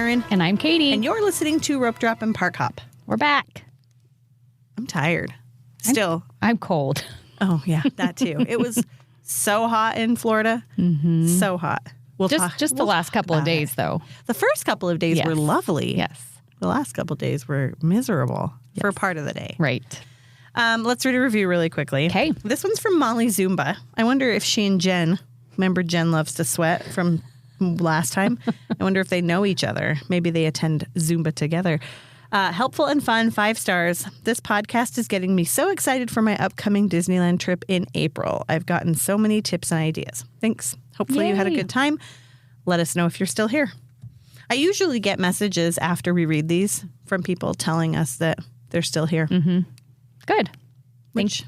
Lauren. And I'm Katie. And you're listening to Ropedrop Parkhop. We're back. I'm tired. Still. I'm cold. Oh, yeah, that too. It was so hot in Florida. Mm-hmm. So hot. We'll the last couple of days, though. The first couple of days were lovely. Yes. The last couple of days were miserable for part of the day. Right. Let's read a review really quickly. Okay. This one's from Molly Zumba. I wonder if she and Jen, remember Jen Loves to Sweat from last time? I wonder if they know each other. Maybe they attend Zumba together. Helpful and fun, 5 stars. This podcast is getting me so excited for my upcoming Disneyland trip in April. I've gotten so many tips and ideas. Thanks. Hopefully you had a good time. Let us know if you're still here. I usually get messages after we read these from people telling us that they're still here. Mm-hmm. Good.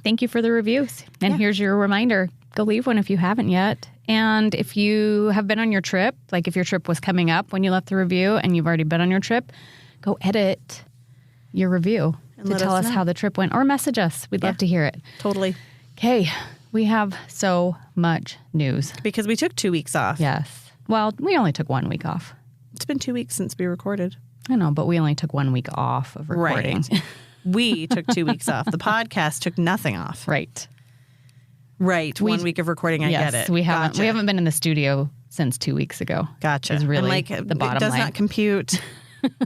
Thank you for the reviews. And here's your reminder. Go leave one if you haven't yet. And if you have been on your trip, like if your trip was coming up when you left the review and you've already been on your trip, go edit your review to tell us how the trip went or message us. We'd love to hear it. Totally. Okay. We have so much news. Because we took 2 weeks off. Yes. Well, we only took 1 week off. It's been 2 weeks since we recorded. I know, but we only took 1 week off of recording. Right. We took 2 weeks off. The podcast took nothing off. Right. Right. 1 week of recording. I get it. We haven't been in the studio since 2 weeks ago. Gotcha. Is really the bottom line. It does not compute.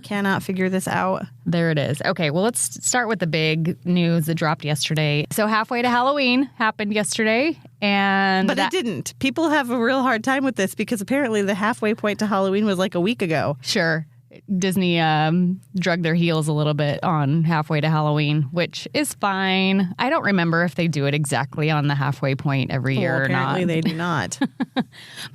Cannot figure this out. There it is. Okay, well, let's start with the big news that dropped yesterday. So Halfway to Halloween happened yesterday. But it didn't. People have a real hard time with this because apparently the halfway point to Halloween was like a week ago. Sure. Disney drug their heels a little bit on Halfway to Halloween, which is fine. I don't remember if they do it exactly on the halfway point every year or not. Apparently they do not.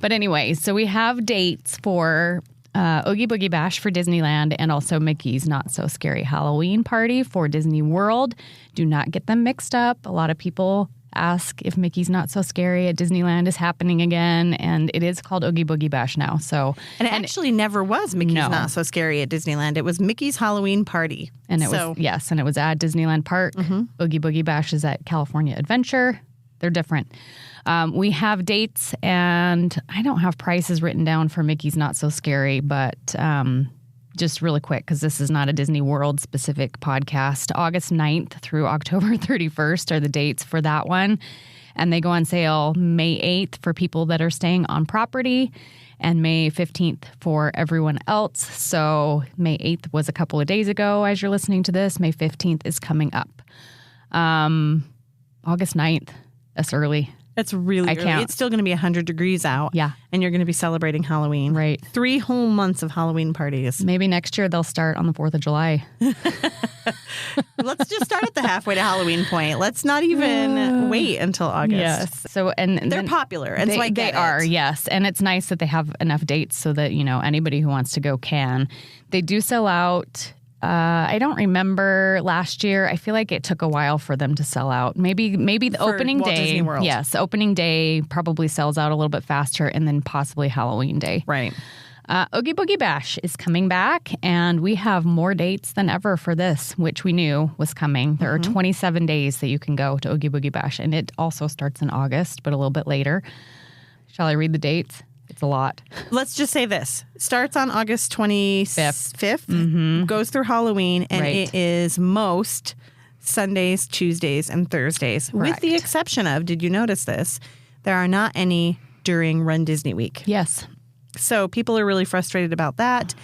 But anyway, so we have dates for Oogie Boogie Bash for Disneyland and also Mickey's Not So Scary Halloween Party for Disney World. Do not get them mixed up. A lot of people ask if Mickey's Not So Scary at Disneyland is happening again, and it is called Oogie Boogie Bash now. And it actually never was Mickey's Not So Scary at Disneyland. It was Mickey's Halloween Party. And it was at Disneyland Park. Mm-hmm. Oogie Boogie Bash is at California Adventure. They're different. We have dates, and I don't have prices written down for Mickey's Not So Scary, but just really quick, because this is not a Disney World specific podcast. August 9th through October 31st are the dates for that one. And they go on sale May 8th for people that are staying on property and May 15th for everyone else. So May 8th was a couple of days ago as you're listening to this. May 15th is coming up. August 9th, that's early. It's really early. It's still going to be 100 degrees out. Yeah. And you're going to be celebrating Halloween. Right. 3 whole months of Halloween parties. Maybe next year they'll start on the 4th of July. Let's just start at the halfway to Halloween point. Let's not even wait until August. Yes. So and they're popular. And so I get they are, yes. And it's nice that they have enough dates so that, anybody who wants to go can. They do sell out. I don't remember last year. I feel like it took a while for them to sell out. Maybe the opening Walt day. Disney World. Yes, opening day probably sells out a little bit faster, and then possibly Halloween day. Right. Oogie Boogie Bash is coming back, and we have more dates than ever for this, which we knew was coming. There are 27 days that you can go to Oogie Boogie Bash, and it also starts in August, but a little bit later. Shall I read the dates? It's a lot. Let's just say this. Starts on August 25th, goes through Halloween, and it is most Sundays, Tuesdays, and Thursdays. Correct. With the exception of, did you notice this? There are not any during Run Disney Week. Yes. So people are really frustrated about that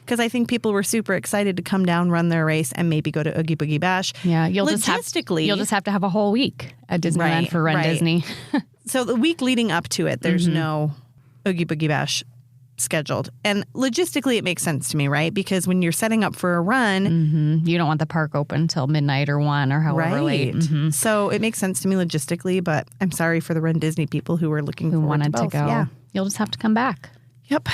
because I think people were super excited to come down, run their race, and maybe go to Oogie Boogie Bash. Yeah, you'll just have to have a whole week at Disneyland for Run Disney. So the week leading up to it, there's no Oogie Boogie Bash scheduled. And logistically, it makes sense to me, right? Because when you're setting up for a run... You don't want the park open until midnight or 1 or however late. So it makes sense to me logistically, but I'm sorry for the Run Disney people who were looking forward to both. To go. Yeah. You'll just have to come back. Yep.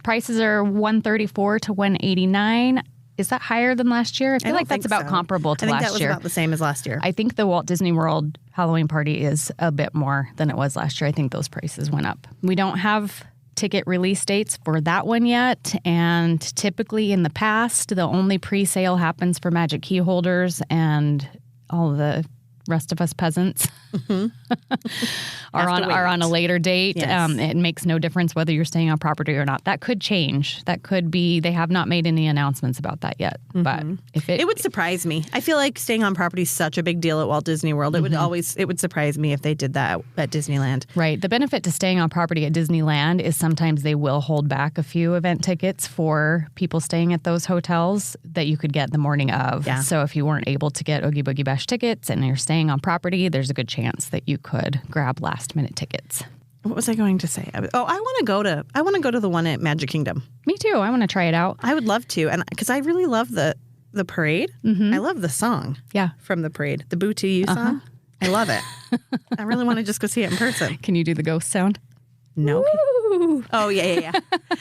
Prices are $134 to $189. Is that higher than last year? I feel like that's about comparable to last year. I think that was about the same as last year. I think the Walt Disney World Halloween Party is a bit more than it was last year. I think those prices went up. We don't have ticket release dates for that one yet. And typically in the past, the only pre-sale happens for Magic Key holders and all the rest of us peasants. are on a later date. Yes. It makes no difference whether you're staying on property or not. That could change. That could be, they have not made any announcements about that yet. But if it would surprise me. I feel like staying on property is such a big deal at Walt Disney World. It would surprise me if they did that at Disneyland. Right. The benefit to staying on property at Disneyland is sometimes they will hold back a few event tickets for people staying at those hotels that you could get the morning of. Yeah. So if you weren't able to get Oogie Boogie Bash tickets and you're staying on property, there's a good chance that you could grab last minute tickets. What was I going to say? I want to go to the one at Magic Kingdom. Me too. I want to try it out. I would love to, and because I really love the parade. I love the song. Yeah. From the parade, the Boo to You song. I love it. I really want to just go see it in person. Can you do the ghost sound? No. Woo! Oh yeah.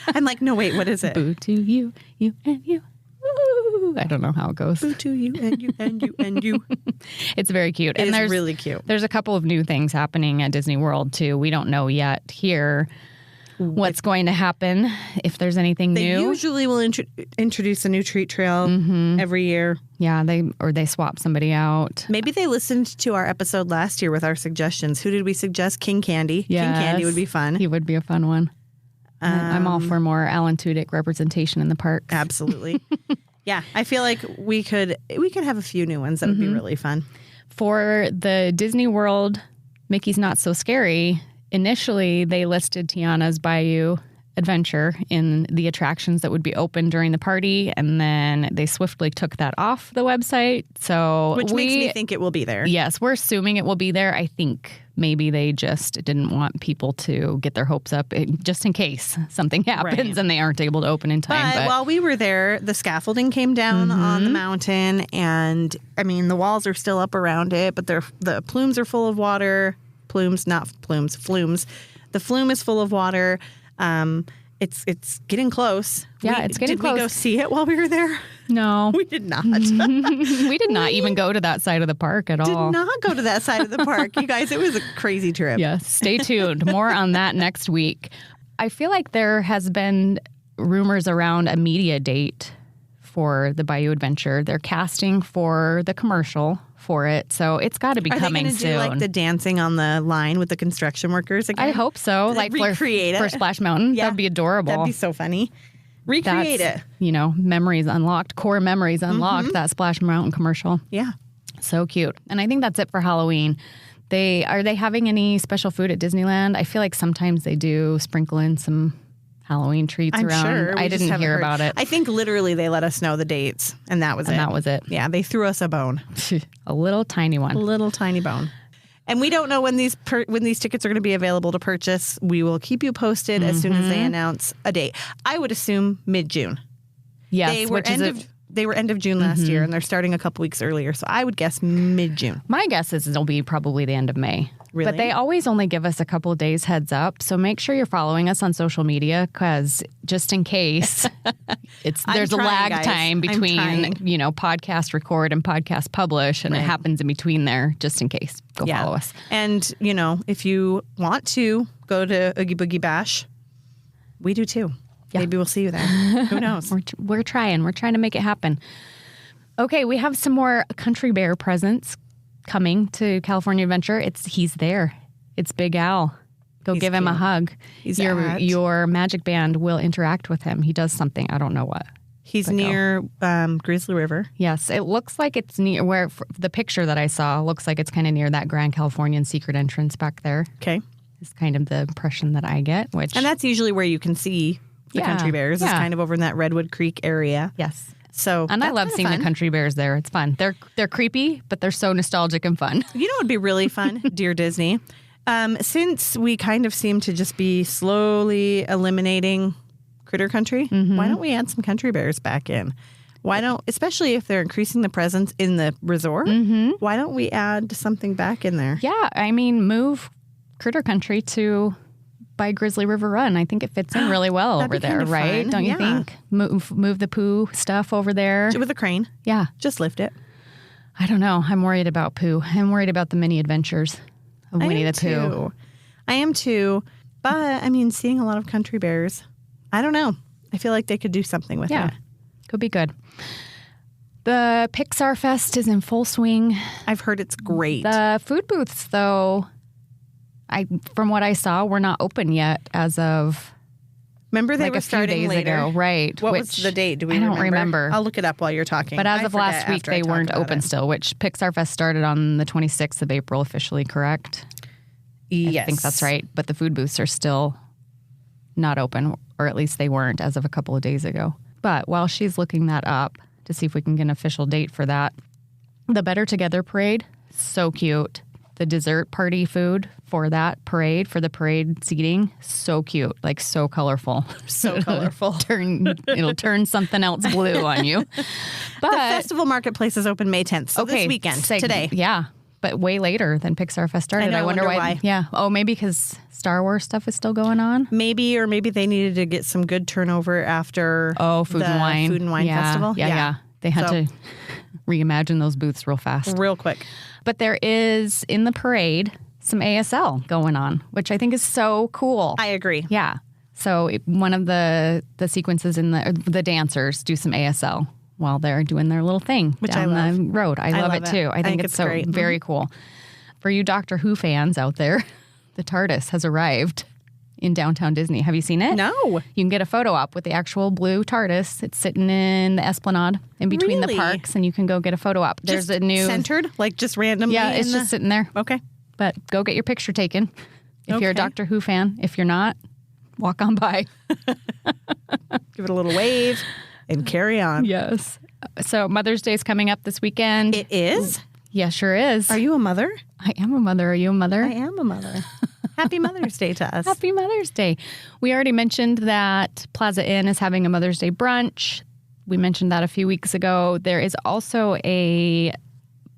I'm like, no, wait, what is it? Boo to you, you and you. Woo! I don't know how it goes. Boo to you and you and you and you. It's very cute. It is really cute. There's a couple of new things happening at Disney World too. We don't know yet here what's going to happen, if there's anything They new. usually will introduce a new treat trail every year. Yeah, they swap somebody out. Maybe they listened to our episode last year with our suggestions. Who did we suggest? King Candy. Yes. King Candy would be fun. He would be a fun one. I'm all for more Alan Tudyk representation in the park. Absolutely. Yeah, I feel like we could have a few new ones that would be really fun. For the Disney World Mickey's Not So Scary, initially they listed Tiana's Bayou Adventure in the attractions that would be open during the party, and then they swiftly took that off the website. So Which makes me think it will be there. Yes, we're assuming it will be there. I think maybe they just didn't want people to get their hopes up just in case something happens and they aren't able to open in time. But while we were there, the scaffolding came down on the mountain, and I mean, the walls are still up around it, but the plumes are full of water. Plumes, not plumes, flumes. The flume is full of water. It's getting close. Yeah, it's getting close. Did we go see it while we were there? No. We did not. We did not even go to that side of the park at all. Did not go to that side of the park. You guys, it was a crazy trip. Yes, stay tuned. More on that next week. I feel like there has been rumors around a media date for the Bayou Adventure. They're casting for the commercial for it, so it's got to be coming soon. Are they going to do like the dancing on the line with the construction workers again? I hope so. Like recreate it for Splash Mountain. Yeah. That'd be adorable. That'd be so funny. Recreate it. Memories unlocked, core memories unlocked, that Splash Mountain commercial. Yeah. So cute. And I think that's it for Halloween. Are they having any special food at Disneyland? I feel like sometimes they do sprinkle in some Halloween treats around. Sure. I didn't hear about it. I think literally they let us know the dates, and that was it. Yeah, they threw us a bone. A little tiny one. A little tiny bone. And we don't know when these tickets are going to be available to purchase. We will keep you posted as soon as they announce a date. I would assume mid-June. Yes, they were end of June last year, and they're starting a couple weeks earlier. So I would guess mid-June. My guess is it'll be probably the end of May. Really? But they always only give us a couple of days heads up. So make sure you're following us on social media, because just in case, there's a lag time between podcast record and podcast publish, and it happens in between there. Just in case, go follow us. And if you want to go to Oogie Boogie Bash, we do too. Yeah. Maybe we'll see you there. Who knows? We're trying. We're trying to make it happen. Okay, we have some more Country Bear presents coming to California Adventure. He's there. It's Big Al. He's give him a hug. Your magic band will interact with him. He does something. I don't know what. He's near Grizzly River. Yes, it looks like it's near where the picture that I saw looks like it's kind of near that Grand Californian secret entrance back there. Okay, is kind of the impression that I get. And that's usually where you can see the country bears. It's kind of over in that Redwood Creek area. Yes. And I love seeing the country bears there. It's fun. They're creepy, but they're so nostalgic and fun. You know what would be really fun, dear Disney? Since we kind of seem to just be slowly eliminating Critter Country, why don't we add some country bears back in? Especially if they're increasing the presence in the resort, why don't we add something back in there? Yeah, I mean, move Critter Country to by Grizzly River Run. I think it fits in really well over there, right? Fun. Don't you think? Move the poo stuff over there. With a crane. Yeah. Just lift it. I don't know. I'm worried about poo. I'm worried about the mini adventures of Winnie the Pooh. I am too. But, I mean, seeing a lot of country bears, I don't know. I feel like they could do something with it. Could be good. The Pixar Fest is in full swing. I've heard it's great. The food booths, though, From what I saw, we're not open yet as of Remember they like were a few starting days later. ago, right? What was the date? Do we I don't remember. I'll look it up while you're talking. But as of last week, after I they talk weren't about open it. still, which Pixar Fest started on the 26th of April officially, correct? Yes. I think that's right. But the food booths are still not open, or at least they weren't as of a couple of days ago. But while she's looking that up to see if we can get an official date for that, the Better Together parade, so cute. The dessert party food for that parade, for the parade seating, so cute, like so colorful. So colorful. It'll turn something else blue on you. But The festival marketplace is open May 10th, so this weekend, today. Yeah, but way later than Pixar Fest started. I wonder why. Yeah. Oh, maybe because Star Wars stuff is still going on. Maybe they needed to get some good turnover after Food and Wine. Food and Wine Festival. Yeah. They had to reimagine those booths real fast. Real quick. But there is, in the parade, some ASL going on, which I think is so cool. I agree. Yeah. So one of the sequences in the dancers do some ASL while they're doing their little thing Which down I love. the road. I love it too. I think it's so great. very cool. For you Doctor Who fans out there, the TARDIS has arrived in downtown Disney. Have you seen it? No. You can get a photo op with the actual blue TARDIS. It's sitting in the Esplanade in between the Really? parks, and you can go get a photo op. There's Just a new centered, like just randomly. Yeah, it's just sitting there. Okay. But go get your picture taken if you're a Okay. Doctor Who fan. If you're not, walk on by. Give it a little wave and carry on. Yes. So Mother's Day is coming up this weekend. It is. Yeah, sure is. Are you a mother? I am a mother. Are you a mother? I am a mother. Happy Mother's Day to us. Happy Mother's Day. We already mentioned that Plaza Inn is having a Mother's Day brunch. We mentioned that a few weeks ago. There is also a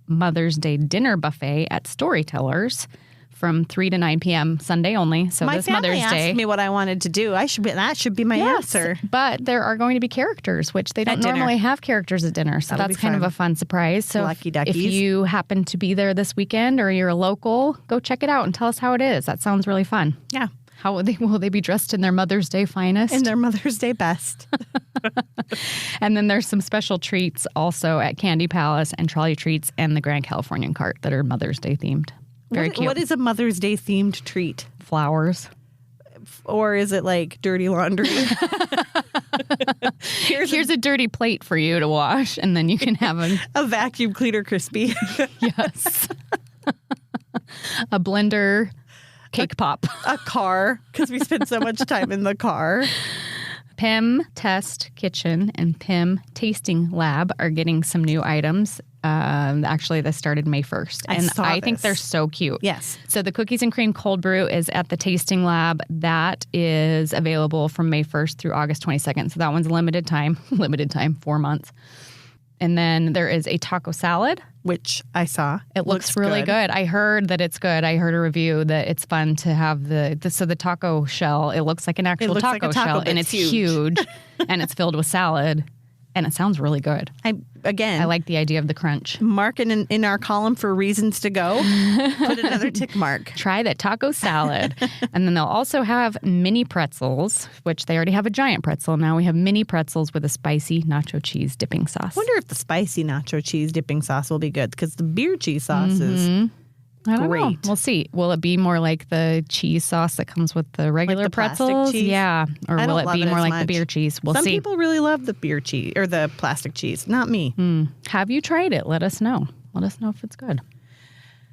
Mother's Day dinner buffet at Storytellers from 3 to 9 p.m. Sunday only. So My this family Mother's Day. asked me what I wanted to do. That should be my answer. But there are going to be characters, which they don't At dinner. normally have characters at dinner. So That'll that's be kind of fun. a fun surprise. So Lucky if duckies. you happen to be there this weekend or you're a local, go check it out and tell us how it is. That sounds really fun. Yeah. How will they be dressed in their Mother's Day finest? In their Mother's Day best. And then there's some special treats also at Candy Palace and Trolley Treats and the Grand Californian Cart that are Mother's Day themed. Very cute. What is a Mother's Day themed treat? Flowers. Or is it like dirty laundry? Here's a dirty plate for you to wash, and then you can have a vacuum cleaner crispy. yes, a blender cake pop. A car, because we spend so much time in the car. Pim Test Kitchen and Pim Tasting Lab are getting some new items. Actually, this started May 1st. I think they're so cute. Yes. So the Cookies and Cream Cold Brew is at the Tasting Lab. That is available from May 1st through August 22nd. So that one's limited time, 4 months. And then there is a taco salad. Which I saw. It looks really good. I heard that it's good. I heard a review that it's fun to have the taco shell. It looks like an actual taco shell, and it's huge and it's filled with salad, and it sounds really good. I like the idea of the crunch. Mark in our column for reasons to go. Put another tick mark. Try that taco salad. And then they'll also have mini pretzels, which they already have a giant pretzel. Now we have mini pretzels with a spicy nacho cheese dipping sauce. I wonder if the spicy nacho cheese dipping sauce will be good, because the beer cheese sauce is I don't know. great. We'll see. Will it be more like the cheese sauce that comes with the regular the plastic pretzels? cheese? Yeah. Or I will don't it love be it more as like the much. beer cheese? We'll Some see. people really love the beer cheese or the plastic cheese. Not me. Have you tried it? Let us know. Let us know if it's good.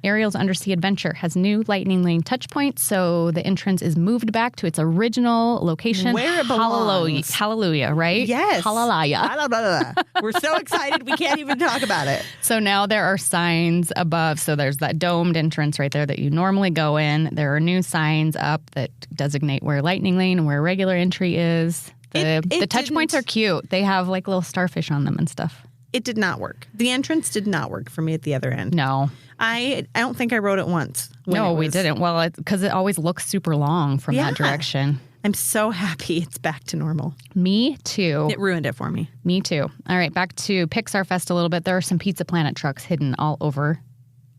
Ariel's Undersea Adventure has new Lightning Lane touch points, so the entrance is moved back to its original location. Where it belongs. Hallelujah, right? Yes. Hallelujah. We're so excited we can't even talk about it. So now there are signs above. So there's that domed entrance right there that you normally go in. There are new signs up that designate where Lightning Lane and where regular entry is. The touch points are cute. They have like little starfish on them and stuff. It did not work. The entrance did not work for me at the other end. No. I don't think I rode it once. No, we didn't. Well, because it always looks super long from that direction. I'm so happy it's back to normal. Me too. It ruined it for me. Me too. All right, back to Pixar Fest a little bit. There are some Pizza Planet trucks hidden all over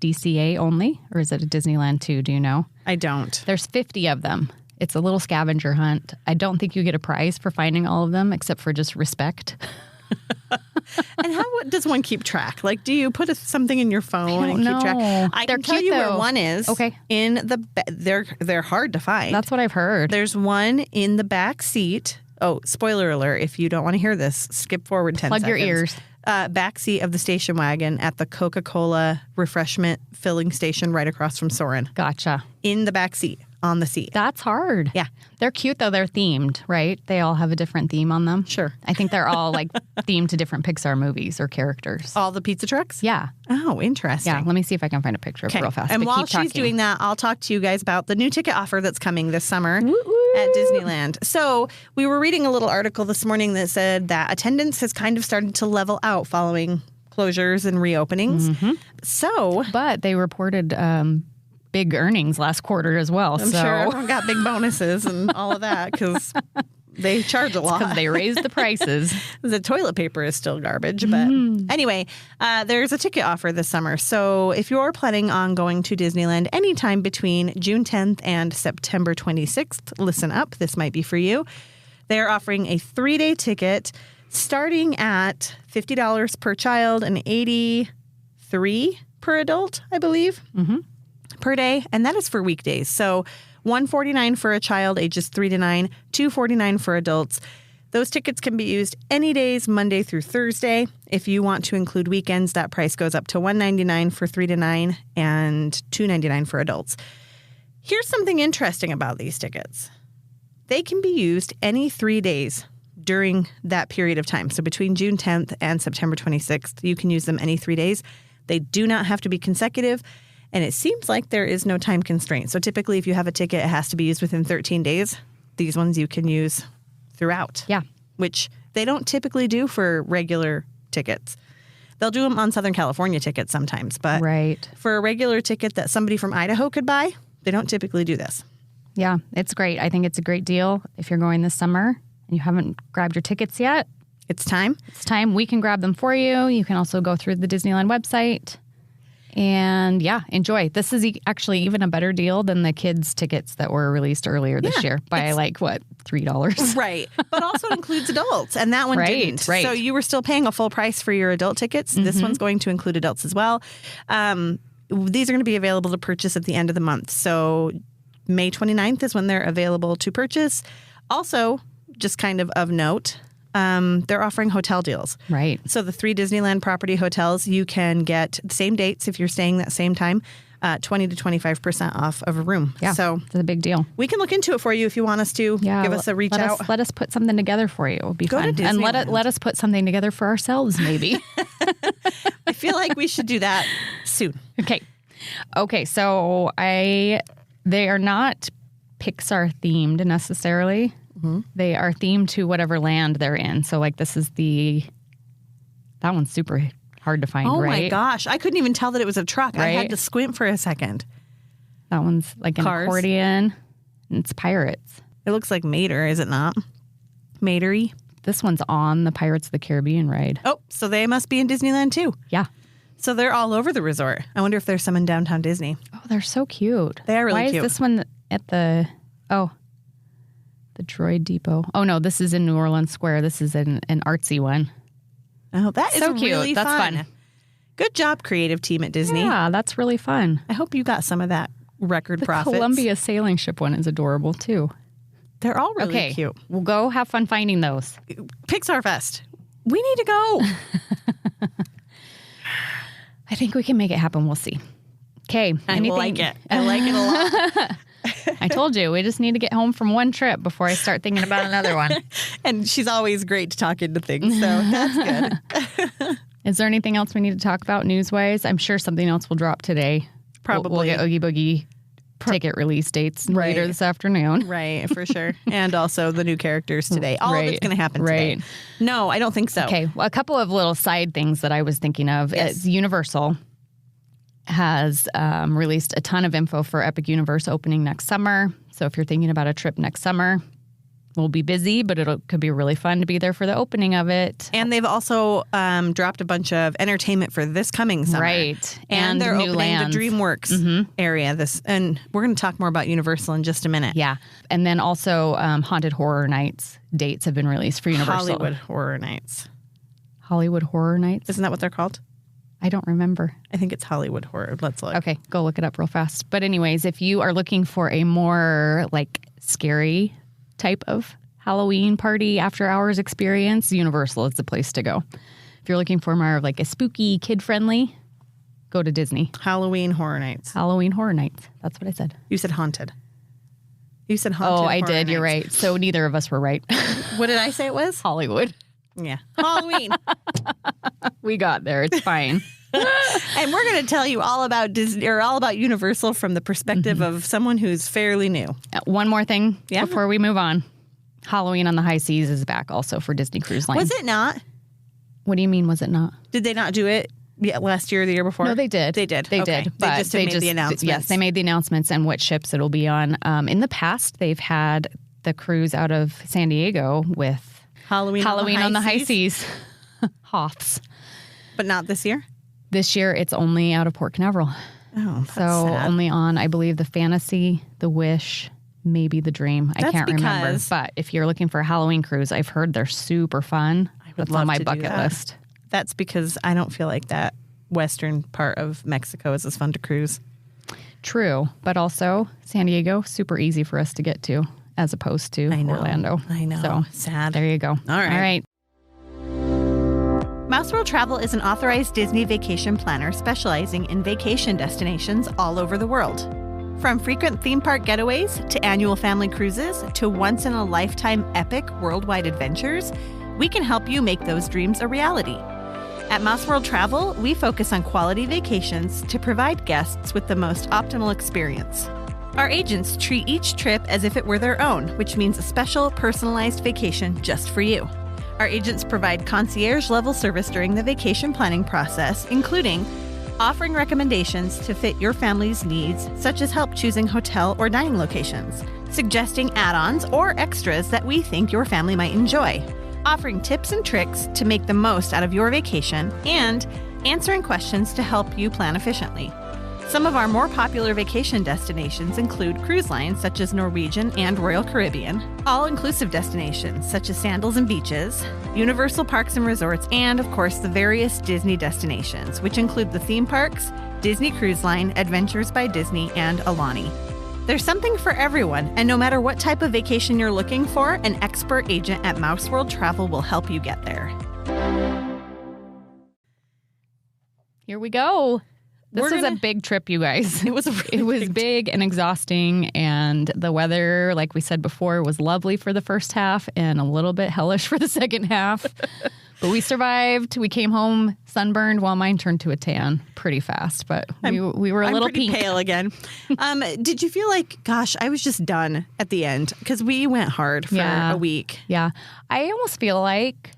DCA only, or is it a Disneyland too? Do you know? I don't. There's 50 of them. It's a little scavenger hunt. I don't think you get a prize for finding all of them, except for just respect. And how does one keep track? Like, do you put something in your phone and keep track? I They're can tell cute, you though. where one is. Okay. In the they're hard to find. That's what I've heard. There's one in the back seat. Oh, spoiler alert! If you don't want to hear this, skip forward 10 Plug seconds. your ears. Back seat of the station wagon at the Coca-Cola refreshment filling station right across from Soren. Gotcha. In the back seat, on the seat. That's hard. Yeah. They're cute, though. They're themed, right? They all have a different theme on them. Sure. I think they're all like themed to different Pixar movies or characters. All the pizza trucks? Yeah. Oh, interesting. Yeah. Let me see if I can find a picture of it real fast. And but while keep she's talking. doing that, I'll talk to you guys about the new ticket offer that's coming this summer at Disneyland. So we were reading a little article this morning that said that attendance has kind of started to level out following closures and reopenings. Mm-hmm. So But they reported big earnings last quarter as well. I'm sure everyone got big bonuses and all of that because they charge a lot. Because they raised the prices. The toilet paper is still garbage. But anyway, there's a ticket offer this summer. So if you're planning on going to Disneyland anytime between June 10th and September 26th, listen up. This might be for you. They're offering a 3-day ticket starting at $50 per child and $83 per adult, I believe, per day. And that is for weekdays. So $149 for a child ages 3 to 9, $249 for adults. Those tickets can be used any days, Monday through Thursday. If you want to include weekends, that price goes up to $199 for 3 to 9 and $299 for adults. Here's something interesting about these tickets. They can be used any 3 days during that period of time. So between June 10th and September 26th, you can use them any 3 days. They do not have to be consecutive. And it seems like there is no time constraint. So typically, if you have a ticket, it has to be used within 13 days. These ones you can use throughout. Yeah. Which they don't typically do for regular tickets. They'll do them on Southern California tickets sometimes. But Right. for a regular ticket that somebody from Idaho could buy, they don't typically do this. Yeah, it's great. I think it's a great deal if you're going this summer and you haven't grabbed your tickets yet. It's time. It's time. We can grab them for you. You can also go through the Disneyland website. And yeah, enjoy. This is actually even a better deal than the kids' tickets that were released earlier this year by like, what, $3? Right. But also includes adults. And that one didn't. Right. So you were still paying a full price for your adult tickets. This one's going to include adults as well. These are going to be available to purchase at the end of the month. So May 29th is when they're available to purchase. Also, just kind of note, they're offering hotel deals. Right. So the 3 Disneyland property hotels, you can get the same dates if you're staying that same time, 20 to 25% off of a room. Yeah. So it's a big deal. we can look into it for you if you want us to. Yeah. Give us a reach out. Let us put something together for you. It would be Go to fun. And Disneyland. let us put something together for ourselves, maybe. I feel like we should do that soon. Okay. So they are not Pixar themed necessarily. They are themed to whatever land they're in. So like that one's super hard to find, Oh right? my gosh. I couldn't even tell that it was a truck. I had Right? to squint for a second. That one's like an Cars. accordion. And it's pirates. It looks like Mater, is it not? Matery. This one's on the Pirates of the Caribbean ride. Oh, so they must be in Disneyland too. Yeah. So they're all over the resort. I wonder if there's some in downtown Disney. Oh, they're so cute. They are really Why cute. is this one at the Droid Depot? Oh, no, this is in New Orleans Square. This is an artsy one. Oh, that is So cute. really That's fun. Good job, creative team at Disney. Yeah, that's really fun. I hope you got some of that record The profits. Columbia sailing ship one is adorable, too. They're all really Okay, cute. we'll go have fun finding those. Pixar Fest. We need to go. I think we can make it happen. We'll see. Okay. I like it. I like it a lot. I told you, we just need to get home from one trip before I start thinking about another one. And she's always great to talk into things, so that's good. Is there anything else we need to talk about news-wise? I'm sure something else will drop today. Probably. We'll get Oogie Boogie ticket release dates later this afternoon. Right, for sure. And also the new characters today. All of it's Right, going to happen today. right. No, I don't think so. Okay, well, a couple of little side things that I was thinking of. Yes. Universal has released a ton of info for Epic Universe opening next summer. So if you're thinking about a trip next summer, we'll be busy, but could be really fun to be there for the opening of it. And they've also dropped a bunch of entertainment for this coming summer. Right. And they're new opening lands. the DreamWorks area. And we're going to talk more about Universal in just a minute. Yeah. And then also Haunted Horror Nights dates have been released for Universal. Hollywood Horror Nights. Hollywood Horror Nights. Isn't that what they're called? I don't remember. I think it's Hollywood Horror. Let's look. Okay, go look it up real fast. But anyways, if you are looking for a more like scary type of Halloween party after hours experience, Universal is the place to go. If you're looking for more of like a spooky, kid-friendly, go to Disney. Halloween Horror Nights. Halloween Horror Nights. That's what I said. You said haunted. You said haunted. Oh, I Horror did. Nights. You're right. So neither of us were right. What did I say it was? Hollywood. Yeah. Halloween. We got there. It's fine. And we're going to tell you all about Disney or all about Universal from the perspective of someone who's fairly new. One more thing Yeah. before we move on. Halloween on the High Seas is back also for Disney Cruise Line. Was it not? What do you mean, was it not? Did they not do it last year or the year before? No, they did. They did. They Okay. did. They just made the announcements. Yes, they made the announcements and what ships it'll be on. In the past, they've had the cruise out of San Diego with Halloween on the High Seas. Hoths. But not this year? This year, it's only out of Port Canaveral. Oh, that's So sad. only on, I believe, the Fantasy, the Wish, maybe the Dream. I That's can't remember. because- But if you're looking for a Halloween cruise, I've heard they're super fun. That's love on my to do bucket that. list. That's because I don't feel like that western part of Mexico is as fun to cruise. True. But also, San Diego, super easy for us to get to as opposed to I know. Orlando. I know. So Sad. there you go. All right. Mouse World Travel is an authorized Disney vacation planner specializing in vacation destinations all over the world. From frequent theme park getaways to annual family cruises to once-in-a-lifetime epic worldwide adventures, we can help you make those dreams a reality. At Mouse World Travel, we focus on quality vacations to provide guests with the most optimal experience. Our agents treat each trip as if it were their own, which means a special, personalized vacation just for you. Our agents provide concierge-level service during the vacation planning process, including offering recommendations to fit your family's needs, such as help choosing hotel or dining locations, suggesting add-ons or extras that we think your family might enjoy, offering tips and tricks to make the most out of your vacation, and answering questions to help you plan efficiently. Some of our more popular vacation destinations include cruise lines such as Norwegian and Royal Caribbean, all-inclusive destinations such as Sandals and Beaches, Universal Parks and Resorts, and of course the various Disney destinations, which include the theme parks, Disney Cruise Line, Adventures by Disney, and Alani. There's something for everyone, and no matter what type of vacation you're looking for, an expert agent at Mouse World Travel will help you get there. Here we go. This We're was a big trip, you guys. It was a really It was big and exhausting, and the weather, like we said before, was lovely for the first half and a little bit hellish for the second half. But we survived. We came home sunburned. Well, mine turned to a tan pretty fast, but we were a little pretty pink. pale again. Did you feel like, gosh, I was just done at the end because we went hard for a week. Yeah. I almost feel like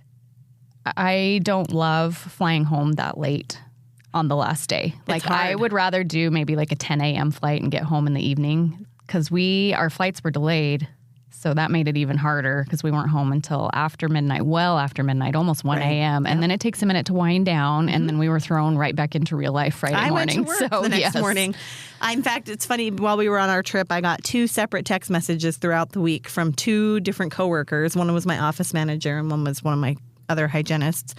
I don't love flying home that late on the last day. Like I would rather do maybe like a 10 a.m. flight and get home in the evening because our flights were delayed. So that made it even harder because we weren't home until after midnight, almost 1 a.m. And then it takes a minute to wind down. And then we were thrown right back into real life Friday morning. I went to work the next morning. In fact, it's funny, while we were on our trip, I got 2 separate text messages throughout the week from 2 different coworkers. One was my office manager and one was one of my other hygienists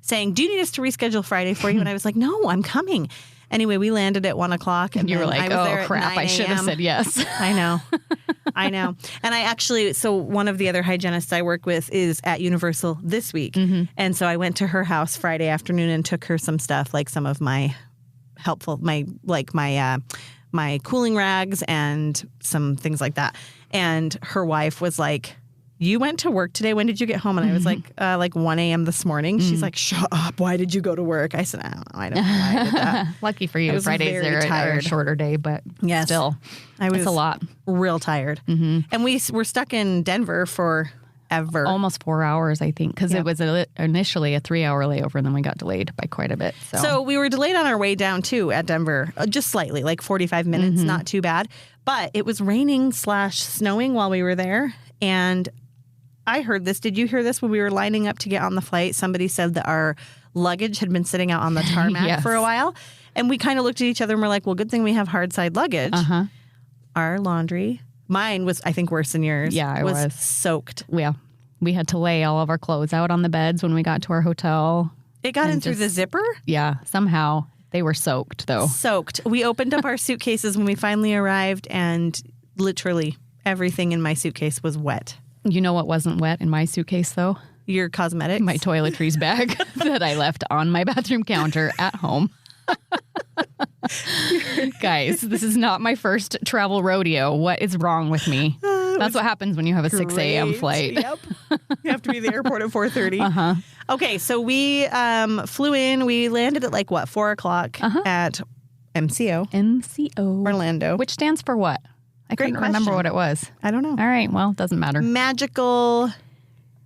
saying, do you need us to reschedule Friday for you? And I was like, no, I'm coming. Anyway, we landed at 1 o'clock. And you were like, I was there oh, crap, I should have said yes. I know. I know. And I actually, so one of the other hygienists I work with is at Universal this week. Mm-hmm. And so I went to her house Friday afternoon and took her some stuff, like some of my my cooling rags and some things like that. And her wife was like, you went to work today. When did you get home? And I was like 1 a.m. this morning. She's like, shut up. Why did you go to work? I said, I don't know. I don't know why I did that. Lucky for you. Fridays are a shorter day, but still, it's a lot. Real tired. Mm-hmm. And we were stuck in Denver for ever. Almost 4 hours, I think, because it was initially a 3-hour layover, and then we got delayed by quite a bit. So we were delayed on our way down, too, at Denver, just slightly, like 45 minutes, not too bad. But it was raining / snowing while we were there, and I heard this. Did you hear this when we were lining up to get on the flight? Somebody said that our luggage had been sitting out on the tarmac for a while. And we kind of looked at each other and we're like, well, good thing we have hard side luggage. Uh-huh. Our laundry, mine was, I think, worse than yours. Yeah, it was soaked. Yeah. We had to lay all of our clothes out on the beds when we got to our hotel. It got And in through the zipper? Yeah, somehow. They were soaked, though. Soaked. We opened up our suitcases when we finally arrived, and literally everything in my suitcase was wet. You know what wasn't wet in my suitcase, though? Your cosmetics? My toiletries bag that I left on my bathroom counter at home. Guys, this is not my first travel rodeo. What is wrong with me? That's what happens when you have a 6 a.m. flight. Yep. You have to be at the airport at 4:30. Okay, so we flew in. We landed at like, 4 o'clock at MCO. MCO. Orlando. Which stands for what? I couldn't remember what it was. I don't know. All right, well, it doesn't matter. Magical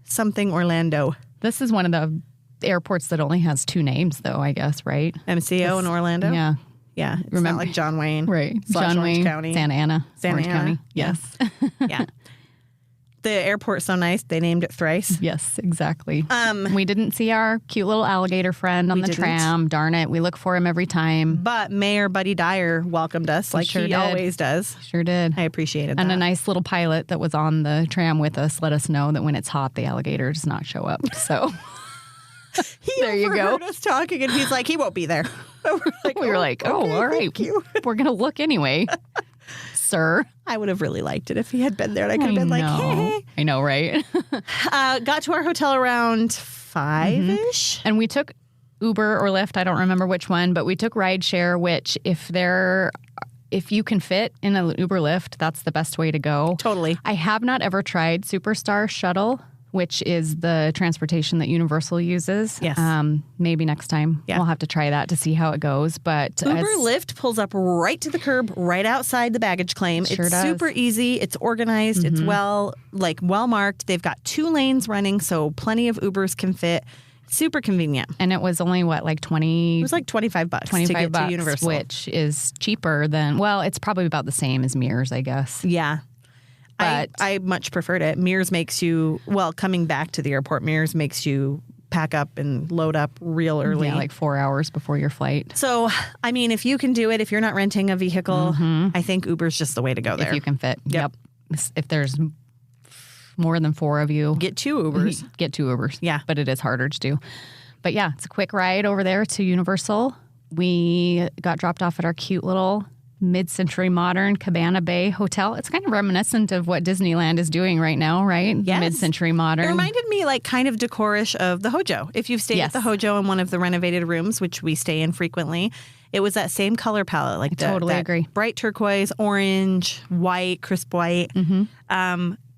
something Orlando. This is one of the airports that only has 2 names, though, I guess, right? MCO in Orlando? Yeah. Yeah. It's not like John Wayne. Right. / John Orange Wayne, County. Santa Ana, Orange Ana. County. Yes. Yeah. The airport's so nice, they named it thrice. Yes, exactly. We didn't see our cute little alligator friend on the tram. Darn it. We look for him every time. But Mayor Buddy Dyer welcomed us like he always does. Sure did. I appreciated that. And a nice little pilot that was on the tram with us let us know that when it's hot, the alligator does not show up. So there you go. Us talking, and he's like, he won't be there. We were like, oh, okay, all right. We're going to look anyway. Sir. I would have really liked it if he had been there. And I could have been like, hey. I know, right? Got to our hotel around 5-ish. And we took Uber or Lyft. I don't remember which one, but we took rideshare, which if you can fit in an Uber Lyft, that's the best way to go. Totally. I have not ever tried Superstar Shuttle, which is the transportation that Universal uses. Yes. Maybe next time we'll have to try that to see how it goes. But Uber Lyft pulls up right to the curb, right outside the baggage claim. Sure it's does. super easy. It's organized. It's well marked. They've got 2 lanes running, so plenty of Ubers can fit. Super convenient. And it was only like 20. It was like $25 to get to Universal, which is cheaper than. Well, it's probably about the same as Mears, I guess. Yeah. But I much preferred it. Mears makes you, coming back to the airport, Mears makes you pack up and load up real early. Yeah, like 4 hours before your flight. So, I mean, if you can do it, if you're not renting a vehicle, I think Uber's just the way to go there. If you can fit. Yep. If there's more than 4 of you. Get 2 Ubers. Get 2 Ubers. Yeah. But it is harder to do. But yeah, it's a quick ride over there to Universal. We got dropped off at our cute little mid-century modern Cabana Bay Hotel. It's kind of reminiscent of what Disneyland is doing right now, right? Yes. Mid-century modern. It reminded me kind of decorish of the Hojo. If you've stayed at the Hojo in one of the renovated rooms, which we stay in frequently, it was that same color palette. I totally agree. Bright turquoise, orange, white, crisp white.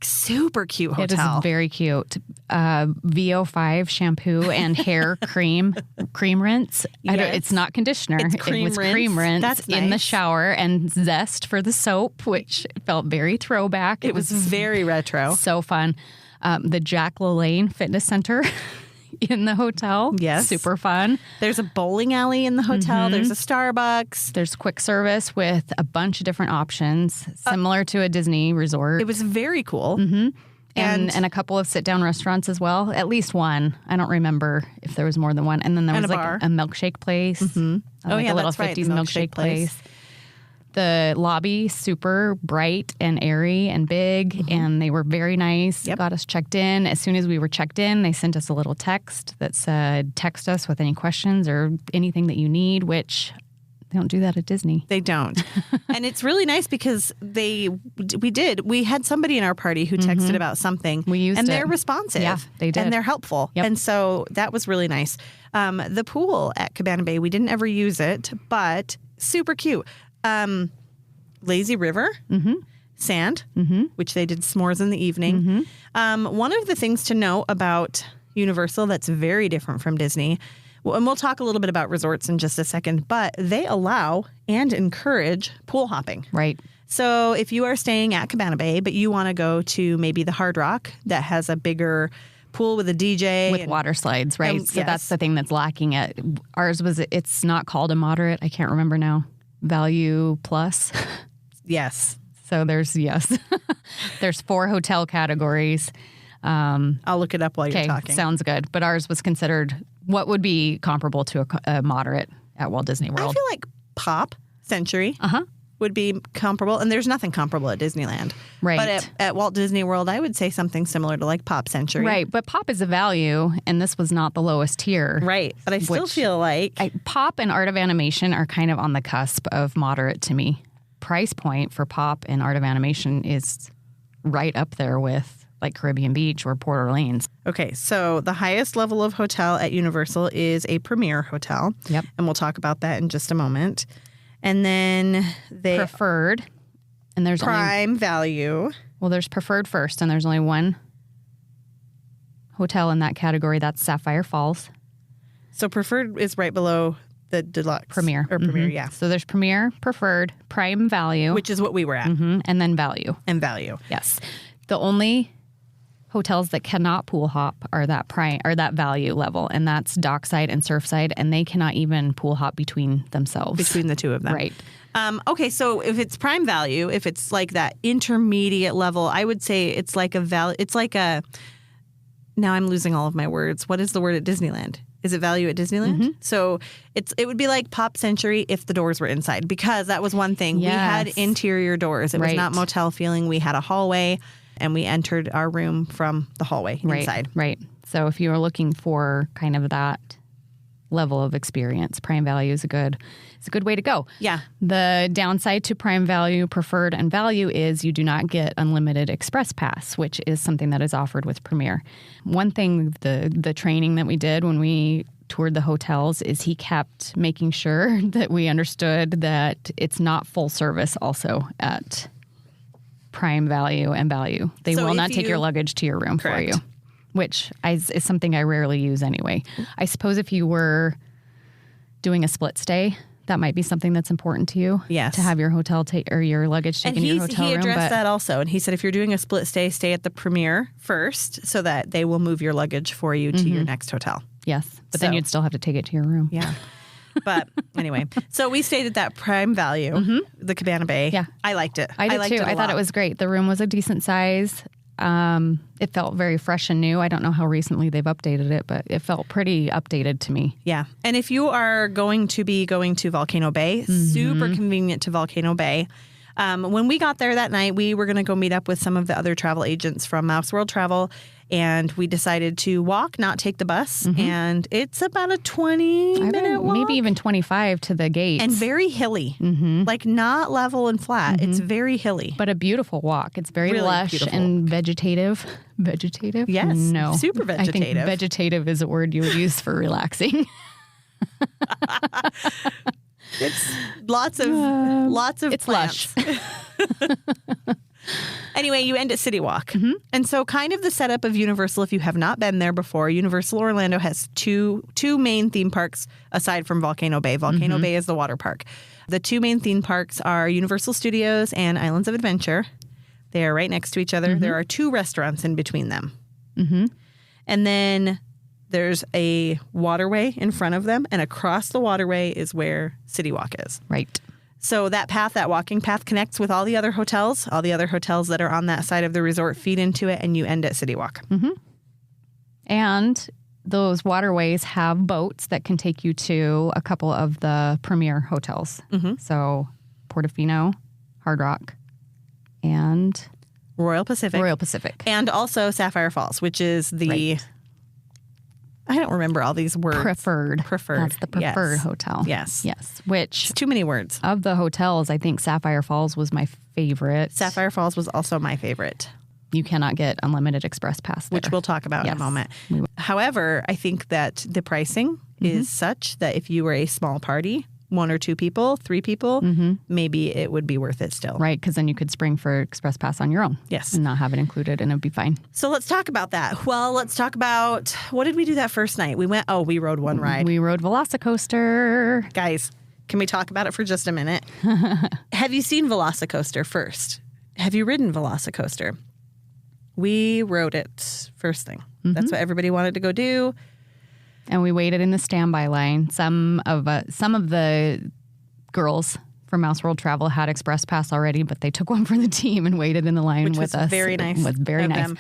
Super cute hotel. It is very cute. VO5 shampoo and hair cream rinse. Yes. It's not conditioner. It's cream rinse. Cream rinse. That's in the nice. shower and zest for the soap, which felt very throwback. It was very retro. So fun. The Jack LaLanne Fitness Center in the hotel. Yes. Super fun. There's a bowling alley in the hotel. There's a Starbucks. There's quick service with a bunch of different options, similar to a Disney resort. It was very cool. And a couple of sit-down restaurants as well. At least one. I don't remember if there was more than one. And then there was a bar. a milkshake place. Oh, a little that's 50s right, the milkshake place. The lobby, super bright and airy and big, and they were very nice. Yep. Got us checked in. As soon as we were checked in, they sent us a little text that said, text us with any questions or anything that you need, which they don't do that at Disney. They don't. And it's really nice because we had somebody in our party who texted about something. We used and it. they're responsive. Yeah, they did. And they're helpful. Yep. And so that was really nice. The pool at Cabana Bay, we didn't ever use it, but super cute. Lazy river, sand, which they did s'mores in the evening. One of the things to know about Universal that's very different from Disney, and we'll talk a little bit about resorts in just a second, but they allow and encourage pool hopping. Right. So if you are staying at Cabana Bay, but you want to go to maybe the Hard Rock that has a bigger pool with a DJ. With water slides, right? So that's the thing that's lacking at ours it's not called a moderate. I can't remember now. Value plus. Yes. So there's 4 hotel categories. I'll look it up while you're talking. Sounds good. But ours was considered what would be comparable to a moderate at Walt Disney World. I feel like Pop Century would be comparable. And there's nothing comparable at Disneyland. Right. But at Walt Disney World, I would say something similar to like Pop Century. Right. But Pop is a value, and this was not the lowest tier. Right. But I still feel like... Pop and Art of Animation are kind of on the cusp of moderate to me. Price point for Pop and Art of Animation is right up there with like Caribbean Beach or Port Orleans. Okay, so the highest level of hotel at Universal is a Premier Hotel. Yep. And we'll talk about that in just a moment. And then they... Preferred. And there's Prime Value. Well, there's Preferred first, and there's only one hotel in that category. That's Sapphire Falls. So Preferred is right below the Deluxe. Premier. Or Premier, yeah. So there's Premier, Preferred, Prime Value. Which is what we were at. And then Value. And Value. Yes. The only hotels that cannot pool hop are that prime or that value level, and that's Dockside and Surfside, and they cannot even pool hop between themselves. Between the two of them. Right. Okay, so if it's Prime Value, if it's like that intermediate level, I would say it's like a now I'm losing all of my words. What is the word at Disneyland? Is it value at Disneyland? So it would be like Pop Century if the doors were inside, because that was one thing. Yes. We had interior doors. It was not motel feeling. We had a hallway, and we entered our room from the hallway inside. Right. So if you are looking for kind of that level of experience, Prime Value is a good way to go. Yeah. The downside to Prime Value, Preferred, and Value is you do not get unlimited Express Pass, which is something that is offered with Premier. One thing, the training that we did when we toured the hotels is he kept making sure that we understood that it's not full service also at Prime Value and Value. They will not take your luggage to your room for you, which is something I rarely use anyway. I suppose if you were doing a split stay, that might be something that's important to you. Yes. To have your hotel or your luggage taken to your hotel room. And he addressed that also. And he said, if you're doing a split stay at the Premier first so that they will move your luggage for you to your next hotel. Yes. But then you'd still have to take it to your room. Yeah. But anyway, so we stayed at that Prime Value, the Cabana Bay. Yeah. I liked it. I did too. I thought it was great. The room was a decent size. It felt very fresh and new. I don't know how recently they've updated it, but it felt pretty updated to me. Yeah. And if you are going to Volcano Bay, super convenient to Volcano Bay. When we got there that night, we were going to go meet up with some of the other travel agents from Mouse World Travel, and we decided to walk, not take the bus. And it's about a 20-minute walk. Maybe even 25 to the gates. And very hilly. Like not level and flat. It's very hilly. But a beautiful walk. It's very Really lush beautiful. and vegetative. Vegetative? Yes. No. Super vegetative. I think vegetative is a word you would use for relaxing. It's lots of it's plants. lush. Anyway, you end at City Walk. And so kind of the setup of Universal, if you have not been there before, Universal Orlando has two main theme parks aside from Volcano Bay. Volcano Bay is the water park. The two main theme parks are Universal Studios and Islands of Adventure. They are right next to each other. There are two restaurants in between them. And then there's a waterway in front of them, and across the waterway is where City Walk is. Right. So that walking path connects with all the other hotels. All the other hotels that are on that side of the resort feed into it, and you end at City Walk. And those waterways have boats that can take you to a couple of the premier hotels. So Portofino, Hard Rock, and Royal Pacific. And also Sapphire Falls, which is the... I don't remember all these words. Preferred. That's the preferred hotel. Yes. Which... It's too many words. Of the hotels, I think Sapphire Falls was my favorite. Sapphire Falls was also my favorite. You cannot get unlimited express pass there. Which we'll talk about in a moment. However, I think that the pricing is such that if you were a small party, 1 or 2 people, 3 people, maybe it would be worth it still. Right, because then you could spring for express pass on your own. Yes. And not have it included, and it'd be fine. So let's talk about that. Well, let's talk about, what did we do that first night? We rode one ride. We rode Velocicoaster. Guys, can we talk about it for just a minute? Have you seen Velocicoaster first? Have you ridden Velocicoaster? We rode it first thing. That's what everybody wanted to go do. And we waited in the standby line. Some of the girls from Mouse World Travel had Express Pass already, but they took one for the team and waited in the line with us. Very nice. It was very nice. Them.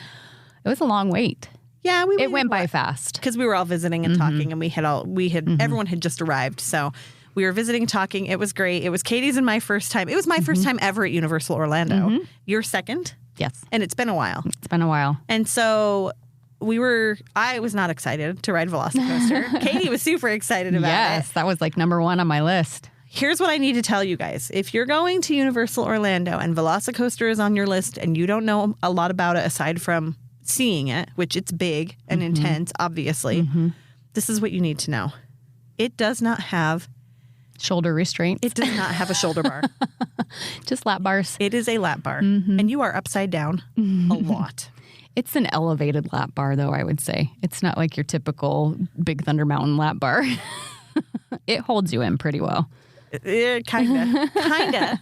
It was a long wait. Yeah, it went by fast because we were all visiting and talking, and everyone had just arrived. So We were visiting, talking. It was great. It was Katie's and my first time. It was my first time ever at Universal Orlando. Your second? Yes. And it's been a while. It's been a while. And so I was not excited to ride Velocicoaster. Katie was super excited about it. Yes, that was like number one on my list. Here's what I need to tell you guys. If you're going to Universal Orlando and Velocicoaster is on your list and you don't know a lot about it aside from seeing it, which it's big and intense, obviously, this is what you need to know. It does not have shoulder restraints. It does not have a shoulder bar. Just lap bars. It is a lap bar. And you are upside down a lot. It's an elevated lap bar, though, I would say. It's not like your typical Big Thunder Mountain lap bar. It holds you in pretty well. Kinda.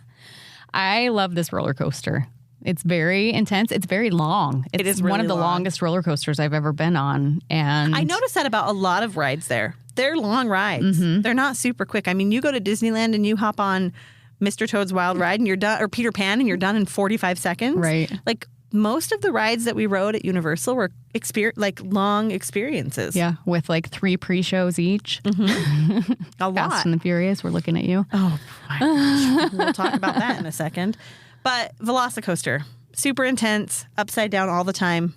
I love this roller coaster. It's very intense. It's very long. It is really one of the longest roller coasters I've ever been on. And I noticed that about a lot of rides there. They're long rides. They're not super quick. I mean, you go to Disneyland and you hop on Mr. Toad's Wild Ride and you're done, or Peter Pan and you're done in 45 seconds. Right. Like most of the rides that we rode at Universal were long experiences. Yeah, with like 3 pre-shows each. A lot. Fast and the Furious, we're looking at you. Oh, my gosh. We'll talk about that in a second. But Velocicoaster, super intense, upside down all the time,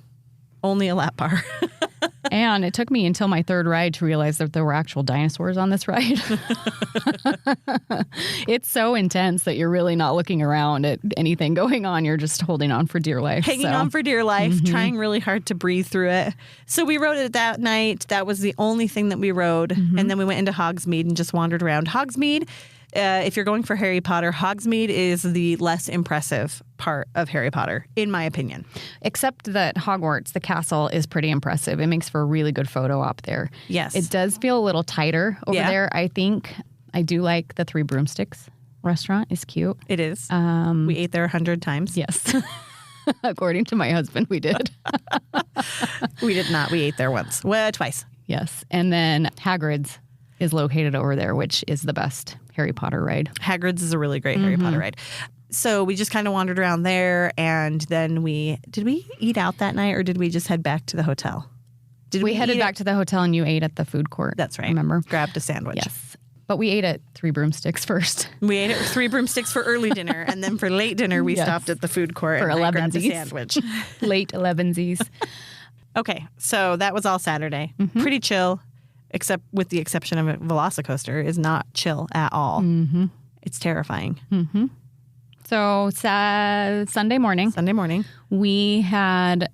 only a lap bar. And it took me until my 3rd ride to realize that there were actual dinosaurs on this ride. It's so intense that you're really not looking around at anything going on. You're just holding on for dear life. Hanging on for dear life, trying really hard to breathe through it. So we rode it that night. That was the only thing that we rode. And then we went into Hogsmeade and just wandered around. Hogsmeade, if you're going for Harry Potter, Hogsmeade is the less impressive part of Harry Potter, in my opinion. Except that Hogwarts, the castle, is pretty impressive. It makes for a really good photo op there. Yes. It does feel a little tighter over there, I think. I do like the 3 Broomsticks restaurant. It's cute. It is. We ate there 100 times. Yes. According to my husband, we did. We did not. We ate there once. Well, twice. Yes. And then Hagrid's is located over there, which is the best Harry Potter ride. Hagrid's is a really great Harry Potter ride. So we just kind of wandered around there, and then did we eat out that night, or did we just head back to the hotel? We headed back to the hotel, and you ate at the food court. That's right. Remember? Grabbed a sandwich. Yes. But we ate at 3 Broomsticks first. We ate at 3 Broomsticks for early dinner, and then for late dinner, we stopped at the food court for and I grabbed a 11sies. sandwich. Late 11sies. Okay, so that was all Saturday. Pretty chill, except with the exception of a Velocicoaster, is not chill at all. It's terrifying. So Sunday morning, we had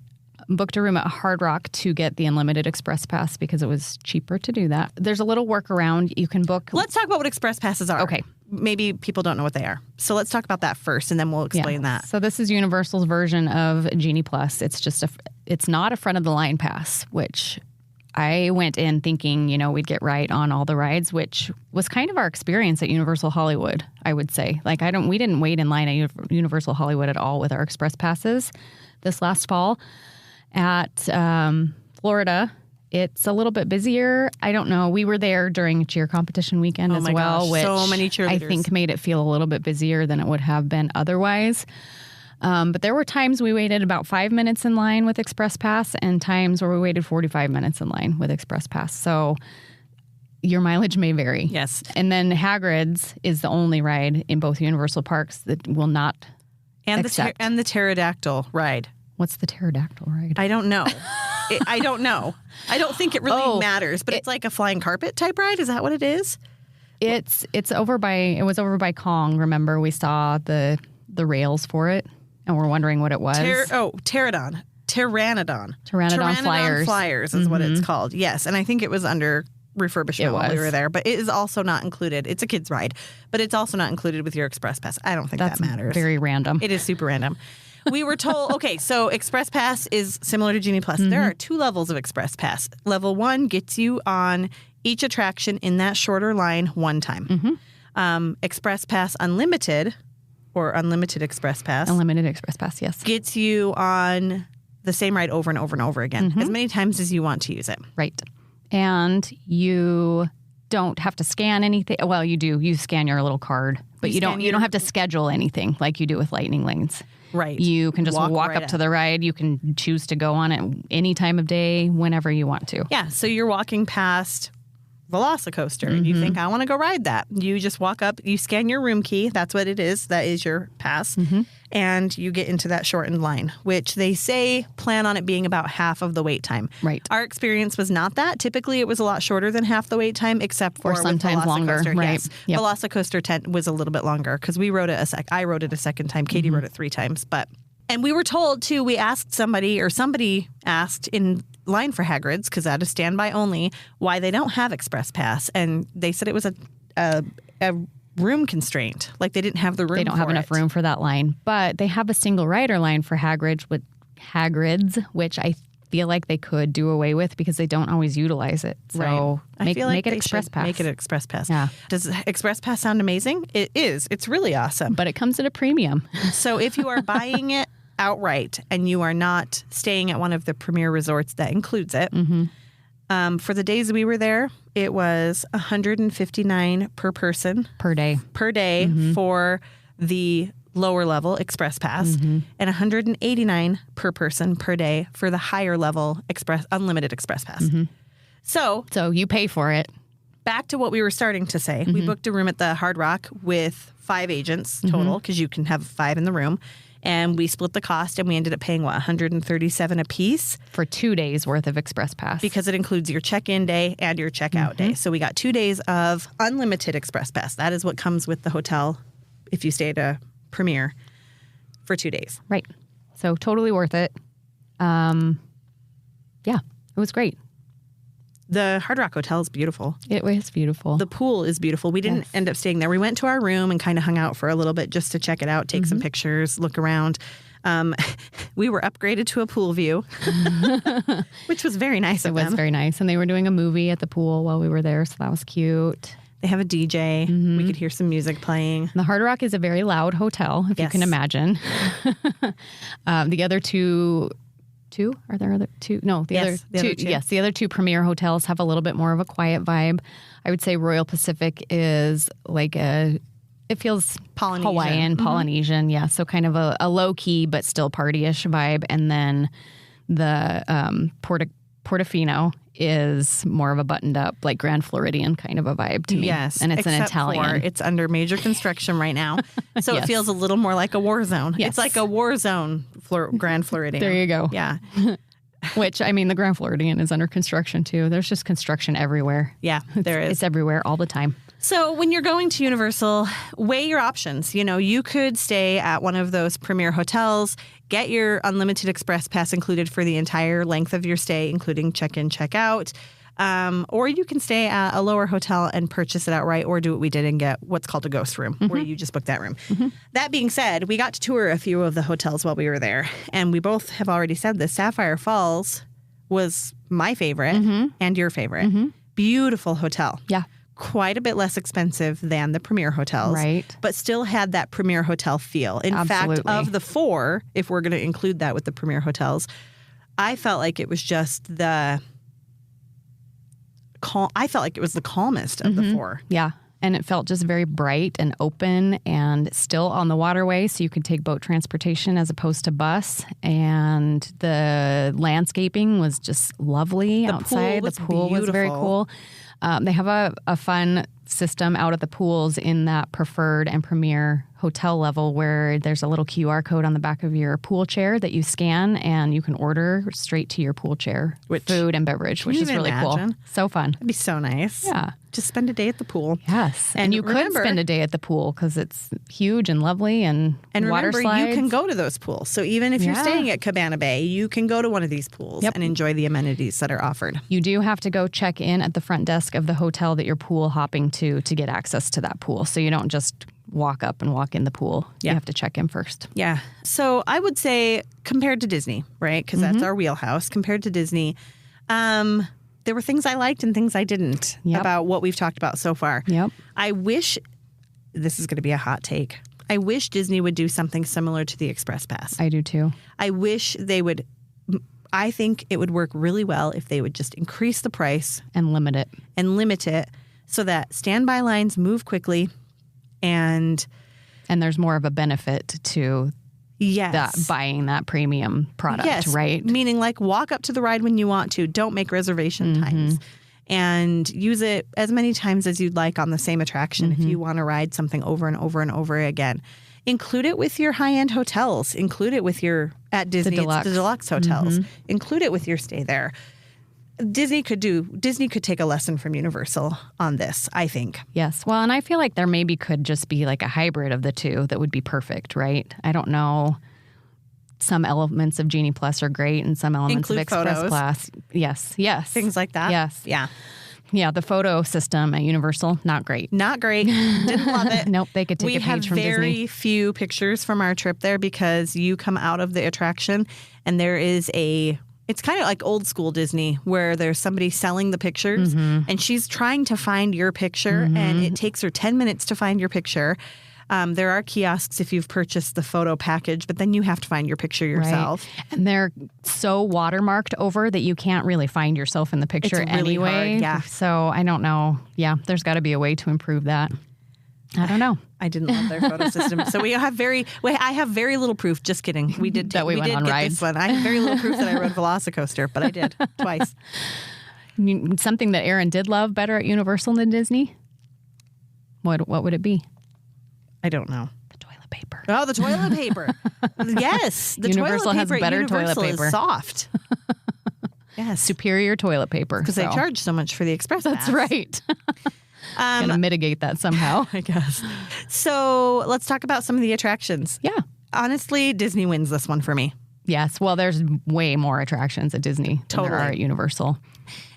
booked a room at Hard Rock to get the Unlimited Express Pass because it was cheaper to do that. There's a little workaround. You can book. Let's talk about what Express Passes are. Okay. Maybe people don't know what they are. So let's talk about that first, and then we'll explain that. So this is Universal's version of Genie Plus. It's just it's not a front of the line pass, which I went in thinking, we'd get right on all the rides, which was kind of our experience at Universal Hollywood, I would say. Like we didn't wait in line at Universal Hollywood at all with our Express Passes this last fall. At Florida, it's a little bit busier. I don't know. We were there during cheer competition weekend as well, which so many cheerleaders. I think made it feel a little bit busier than it would have been otherwise. But there were times we waited about 5 minutes in line with Express Pass and times where we waited 45 minutes in line with Express Pass. So your mileage may vary. Yes. And then Hagrid's is the only ride in both Universal parks that will not accept. And the pterodactyl ride. What's the pterodactyl ride? I don't know. I don't know. I don't think it really matters, but it's like a flying carpet type ride. Is that what it is? It was over by Kong. Remember, we saw the rails for it, and we're wondering what it was. Pteranodon. Pteranodon Flyers is what it's called. Yes, and I think it was under refurbishment while we were there, but it is also not included. It's a kid's ride, but it's also not included with your Express Pass. I don't think that matters. Very random. It is super random. We were told, okay, so Express Pass is similar to Genie Plus. There are 2 levels of Express Pass. Level 1 gets you on each attraction in that shorter line one time. Express Pass Unlimited, or Unlimited Express Pass. Unlimited Express Pass, yes. Gets you on the same ride over and over and over again, as many times as you want to use it. Right. And you don't have to scan anything. Well, you do. You scan your little card, but you don't have to schedule anything like you do with Lightning Lanes. Right. You can just walk up to the ride. You can choose to go on it any time of day, whenever you want to. Yeah. So you're walking past Velocicoaster and you think, I want to go ride that. You just walk up, you scan your room key. That's what it is. That is your pass. And you get into that shortened line, which they say plan on it being about half of the wait time. Right. Our experience was not that. Typically, it was a lot shorter than half the wait time, except for Or sometimes longer. Right. Yes. Yep. Velocicoaster tent was a little bit longer because we rode it I rode it a second time. Katie rode it 3 times. And we were told, too, we asked somebody asked in line for Hagrid's, because that is standby only, why they don't have Express Pass. And they said it was a room constraint. Like they didn't have the room. They don't have enough room for that line. But they have a single rider line for Hagrid's, which I feel like they could do away with because they don't always utilize it. So make it Express Pass. Make it Express Pass. Yeah. Does Express Pass sound amazing? It is. It's really awesome. But it comes at a premium. So if you are buying it outright and you are not staying at one of the premier resorts that includes it, for the days we were there, it was $159 per person Per day. for the lower level Express Pass and $189 per person per day for the higher level unlimited Express Pass. So you pay for it. back to what we were starting to say. We booked a room at the Hard Rock with 5 agents total, because you can have 5 in the room. And we split the cost, and we ended up paying, $137 a piece? For 2 days worth of Express Pass. Because it includes your check-in day and your check-out day. So we got 2 days of unlimited Express Pass. That is what comes with the hotel if you stay at a Premier for 2 days. Right. So totally worth it. Yeah, it was great. The Hard Rock Hotel is beautiful. It was beautiful. The pool is beautiful. We didn't end up staying there. We went to our room and kind of hung out for a little bit just to check it out, take some pictures, look around. We were upgraded to a pool view, which was very nice of them. It was very nice. And they were doing a movie at the pool while we were there, so that was cute. They have a DJ. We could hear some music playing. The Hard Rock is a very loud hotel, if you can imagine. The other two... Are there other two? No, the other two. Yes, the other 2 premier hotels have a little bit more of a quiet vibe. I would say Royal Pacific is like it feels Polynesian. Hawaiian, Polynesian. Yeah, so kind of a low key but still party-ish vibe. And then the Portofino is more of a buttoned up, like Grand Floridian kind of a vibe to me. Yes, and it's an Italian. It's under major construction right now, so it feels a little more like a war zone. Yes. It's like a war zone Grand Floridian. There you go. Yeah. Which, I mean, the Grand Floridian is under construction too. There's just construction everywhere. Yeah, there is. It's everywhere all the time. So when you're going to Universal, weigh your options. You know, you could stay at one of those premier hotels, get your unlimited Express Pass included for the entire length of your stay, including check-in, check-out. Or you can stay at a lower hotel and purchase it outright, or do what we did and get what's called a ghost room, where you just book that room. That being said, we got to tour a few of the hotels while we were there, and we both have already said this. Sapphire Falls was my favorite and your favorite. Beautiful hotel. Yeah. Quite a bit less expensive than the premier hotels. Right. But still had that premier hotel feel. In fact, of the 4, if we're going to include that with the premier hotels, I felt like it was just I felt like it was the calmest of the 4. Yeah. And it felt just very bright and open and still on the waterway, so you could take boat transportation as opposed to bus. And the landscaping was just lovely outside. The pool was very cool. They have a fun system out at the pools in that preferred and premier hotel level, where there's a little QR code on the back of your pool chair that you scan, and you can order straight to your pool chair food and beverage, which is really cool. So fun. That'd be so nice. Yeah. Just spend a day at the pool. Yes. And you could spend a day at the pool because it's huge and lovely and water remember, slides. you can go to those pools. So even if you're staying at Cabana Bay, you can go to one of these pools and enjoy the amenities that are offered. You do have to go check in at the front desk of the hotel that you're pool hopping to get access to that pool. So you don't just walk up and walk in the pool. You have to check in first. Yeah. So I would say compared to Disney, right? Because that's our wheelhouse. Compared to Disney, there were things I liked and things I didn't about what we've talked about so far. Yep. I wish, this is going to be a hot take, I wish Disney would do something similar to the Express Pass. I do too. I wish they would. I think it would work really well if they would just increase the price and limit it so that standby lines move quickly and there's more of a benefit to buying that premium product, right? Meaning, like, walk up to the ride when you want to. Don't make reservation times. and use it as many times as you'd like on the same attraction if you want to ride something over and over and over again. Include it with your high-end hotels. Include it with your, at Disney, it's the deluxe hotels. Include it with your stay there. Disney could take a lesson from Universal on this, I think. Yes. Well, and I feel like there maybe could just be like a hybrid of the two that would be perfect, right? I don't know. Some elements of Genie Plus are great and some elements of Express photos. Plus. Yes. Yes. Things like that. Yes. Yeah. Yeah. The photo system at Universal, not great. Not great. Didn't love it. Nope. They could take a page from Disney. We have very few pictures from our trip there because you come out of the attraction and there is it's kind of like old school Disney where there's somebody selling the pictures and she's trying to find your picture and it takes her 10 minutes to find your picture. There are kiosks if you've purchased the photo package, but then you have to find your picture yourself. Right. And they're so watermarked over that you can't really find yourself in the picture it's really anyway. Hard, yeah. So I don't know. Yeah, there's got to be a way to improve that. I don't know. I didn't love their photo system. So I have very little proof. Just kidding. We did that we went on get rides. This one. I have very little proof that I rode Velocicoaster, but I did twice. Something that Aaron did love better at Universal than Disney? What would it be? I don't know. The toilet paper. Oh, the toilet paper. Yes. The Universal toilet has paper better at Universal toilet paper. Is soft. Yes. Superior toilet paper. Because they charge so much for the Express That's Pass. right. Going to mitigate that somehow. I guess. So let's talk about some of the attractions. Yeah. Honestly, Disney wins this one for me. Yes. Well, there's way more attractions at Disney than there are at Universal.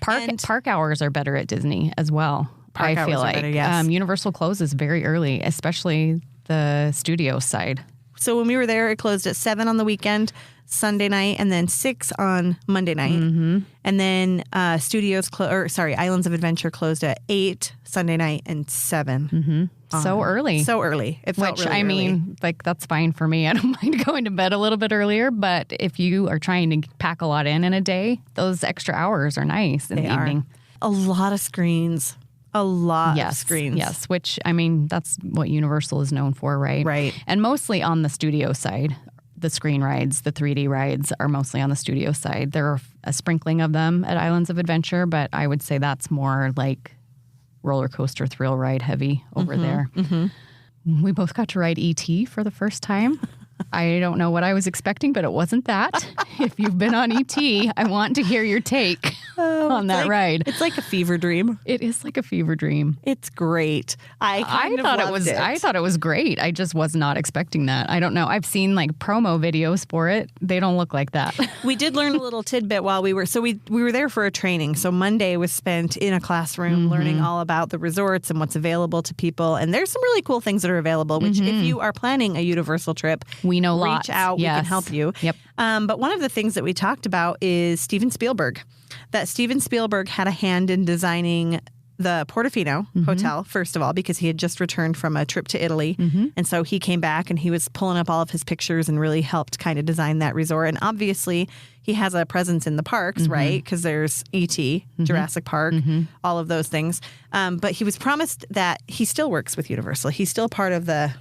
Park hours are better at Disney as well. I feel like better, yes. Universal closes very early, especially the studio side. So when we were there, it closed at 7 on the weekend, Sunday night, and then 6 on Monday night. And then Islands of Adventure closed at 8 Sunday night and 7. So early. So early. It felt Which, really I mean, like, that's fine for me. I don't mind going to bed a little bit earlier, but if you are trying to pack a lot in a day, those extra hours are nice in the evening. A lot of screens. A lot of screens. Yes, which, I mean, that's what Universal is known for, right? Right. And mostly on the studio side. The screen rides, the 3D rides are mostly on the studio side. There are a sprinkling of them at Islands of Adventure, but I would say that's more like roller coaster thrill ride heavy over there. We both got to ride E.T. for the first time. I don't know what I was expecting, but it wasn't that. If you've been on E.T., I want to hear your take on that ride. It's like a fever dream. It is like a fever dream. It's great. I thought it was great. I just was not expecting that. I don't know. I've seen like promo videos for it. They don't look like that. We did learn a little tidbit while we were there for a training. So Monday was spent in a classroom learning all about the resorts and what's available to people. And there's some really cool things that are available, which if you are planning a Universal trip, we know lots. Reach out. Yes. We can help you. Yep. But one of the things that we talked about is Steven Spielberg. That Steven Spielberg had a hand in designing the Portofino Hotel, first of all, because he had just returned from a trip to Italy. And so he came back and he was pulling up all of his pictures and really helped kind of design that resort. And obviously he has a presence in the parks, right? Because there's E.T., Jurassic Park, all of those things. But he was promised that he still works with Universal. He's still part of the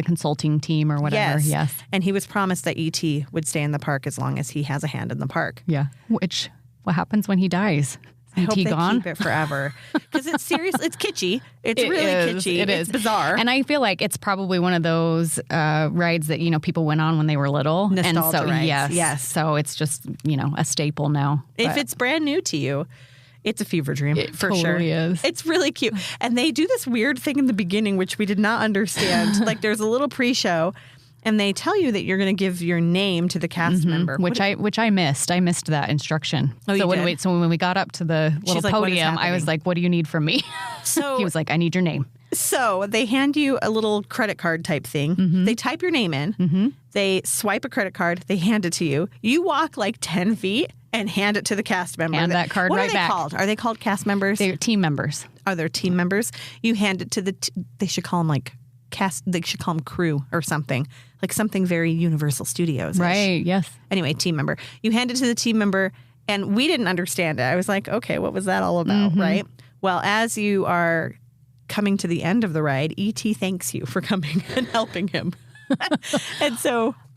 consulting team or whatever. Yes. And he was promised that E.T. would stay in the park as long as he has a hand in the park. Yeah. Which, what happens when he dies? I hope they gone? keep it forever. Because it's serious. It's kitschy. It's really kitschy. It's bizarre. And I feel like it's probably one of those rides that, people went on when they were little. Nostalgia rides. Yes. So it's just, a staple now. If it's brand new to you, it's a fever dream for totally sure. Is. It's really cute. And they do this weird thing in the beginning, which we did not understand. Like there's a little pre-show. And they tell you that you're going to give your name to the cast member, which I missed. I missed that instruction. Oh, so when we got up to the little podium, I was like, "What do you need from me?" So he was like, "I need your name." So they hand you a little credit card type thing. They type your name in. They swipe a credit card. They hand it to you. You walk like 10 feet and hand it to the cast member. Hand that card right back. What are they called? Are they called cast members? They're team members. Are they team members? You hand it to they should call them like cast. They should call them crew or something. Like something very Universal Studios. Right, yes. Anyway, team member. You hand it to the team member, and we didn't understand it. I was like, okay, what was that all about, right? Well, as you are coming to the end of the ride, E.T. thanks you for coming and helping him.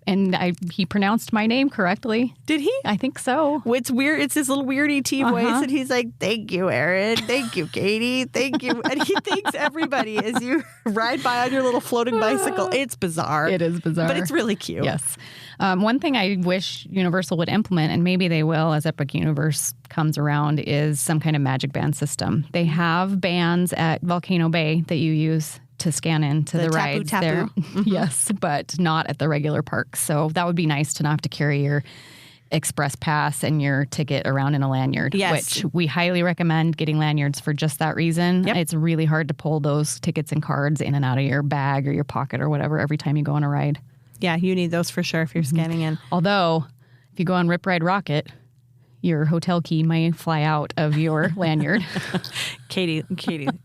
And he pronounced my name correctly. Did he? I think so. It's weird. It's his little weird ET voice. And he's like, thank you, Aaron. Thank you, Katie. Thank you. And he thanks everybody as you ride by on your little floating bicycle. It's bizarre. It is bizarre. But it's really cute. Yes. One thing I wish Universal would implement, and maybe they will as Epic Universe comes around, is some kind of magic band system. They have bands at Volcano Bay that you use to scan into the rides there. Yes, but not at the regular parks. So that would be nice to not have to carry your express pass and your ticket around in a lanyard, which we highly recommend getting lanyards for just that reason. Yep. It's really hard to pull those tickets and cards in and out of your bag or your pocket or whatever every time you go on a ride. Yeah, you need those for sure if you're scanning in. Although, if you go on Rip Ride Rocket, your hotel key may fly out of your lanyard. Katie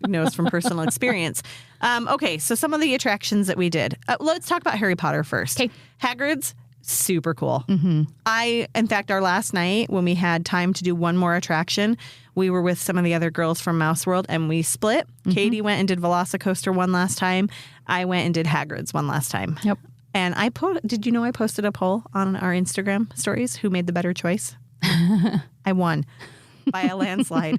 knows from personal experience. Okay, so some of the attractions that we did. Let's talk about Harry Potter first. Okay. Hagrid's, super cool. In fact, our last night when we had time to do one more attraction, we were with some of the other girls from Mouse World and we split. Katie went and did Velocicoaster one last time. I went and did Hagrid's one last time. Yep. And did you know I posted a poll on our Instagram stories? Who made the better choice? I won by a landslide.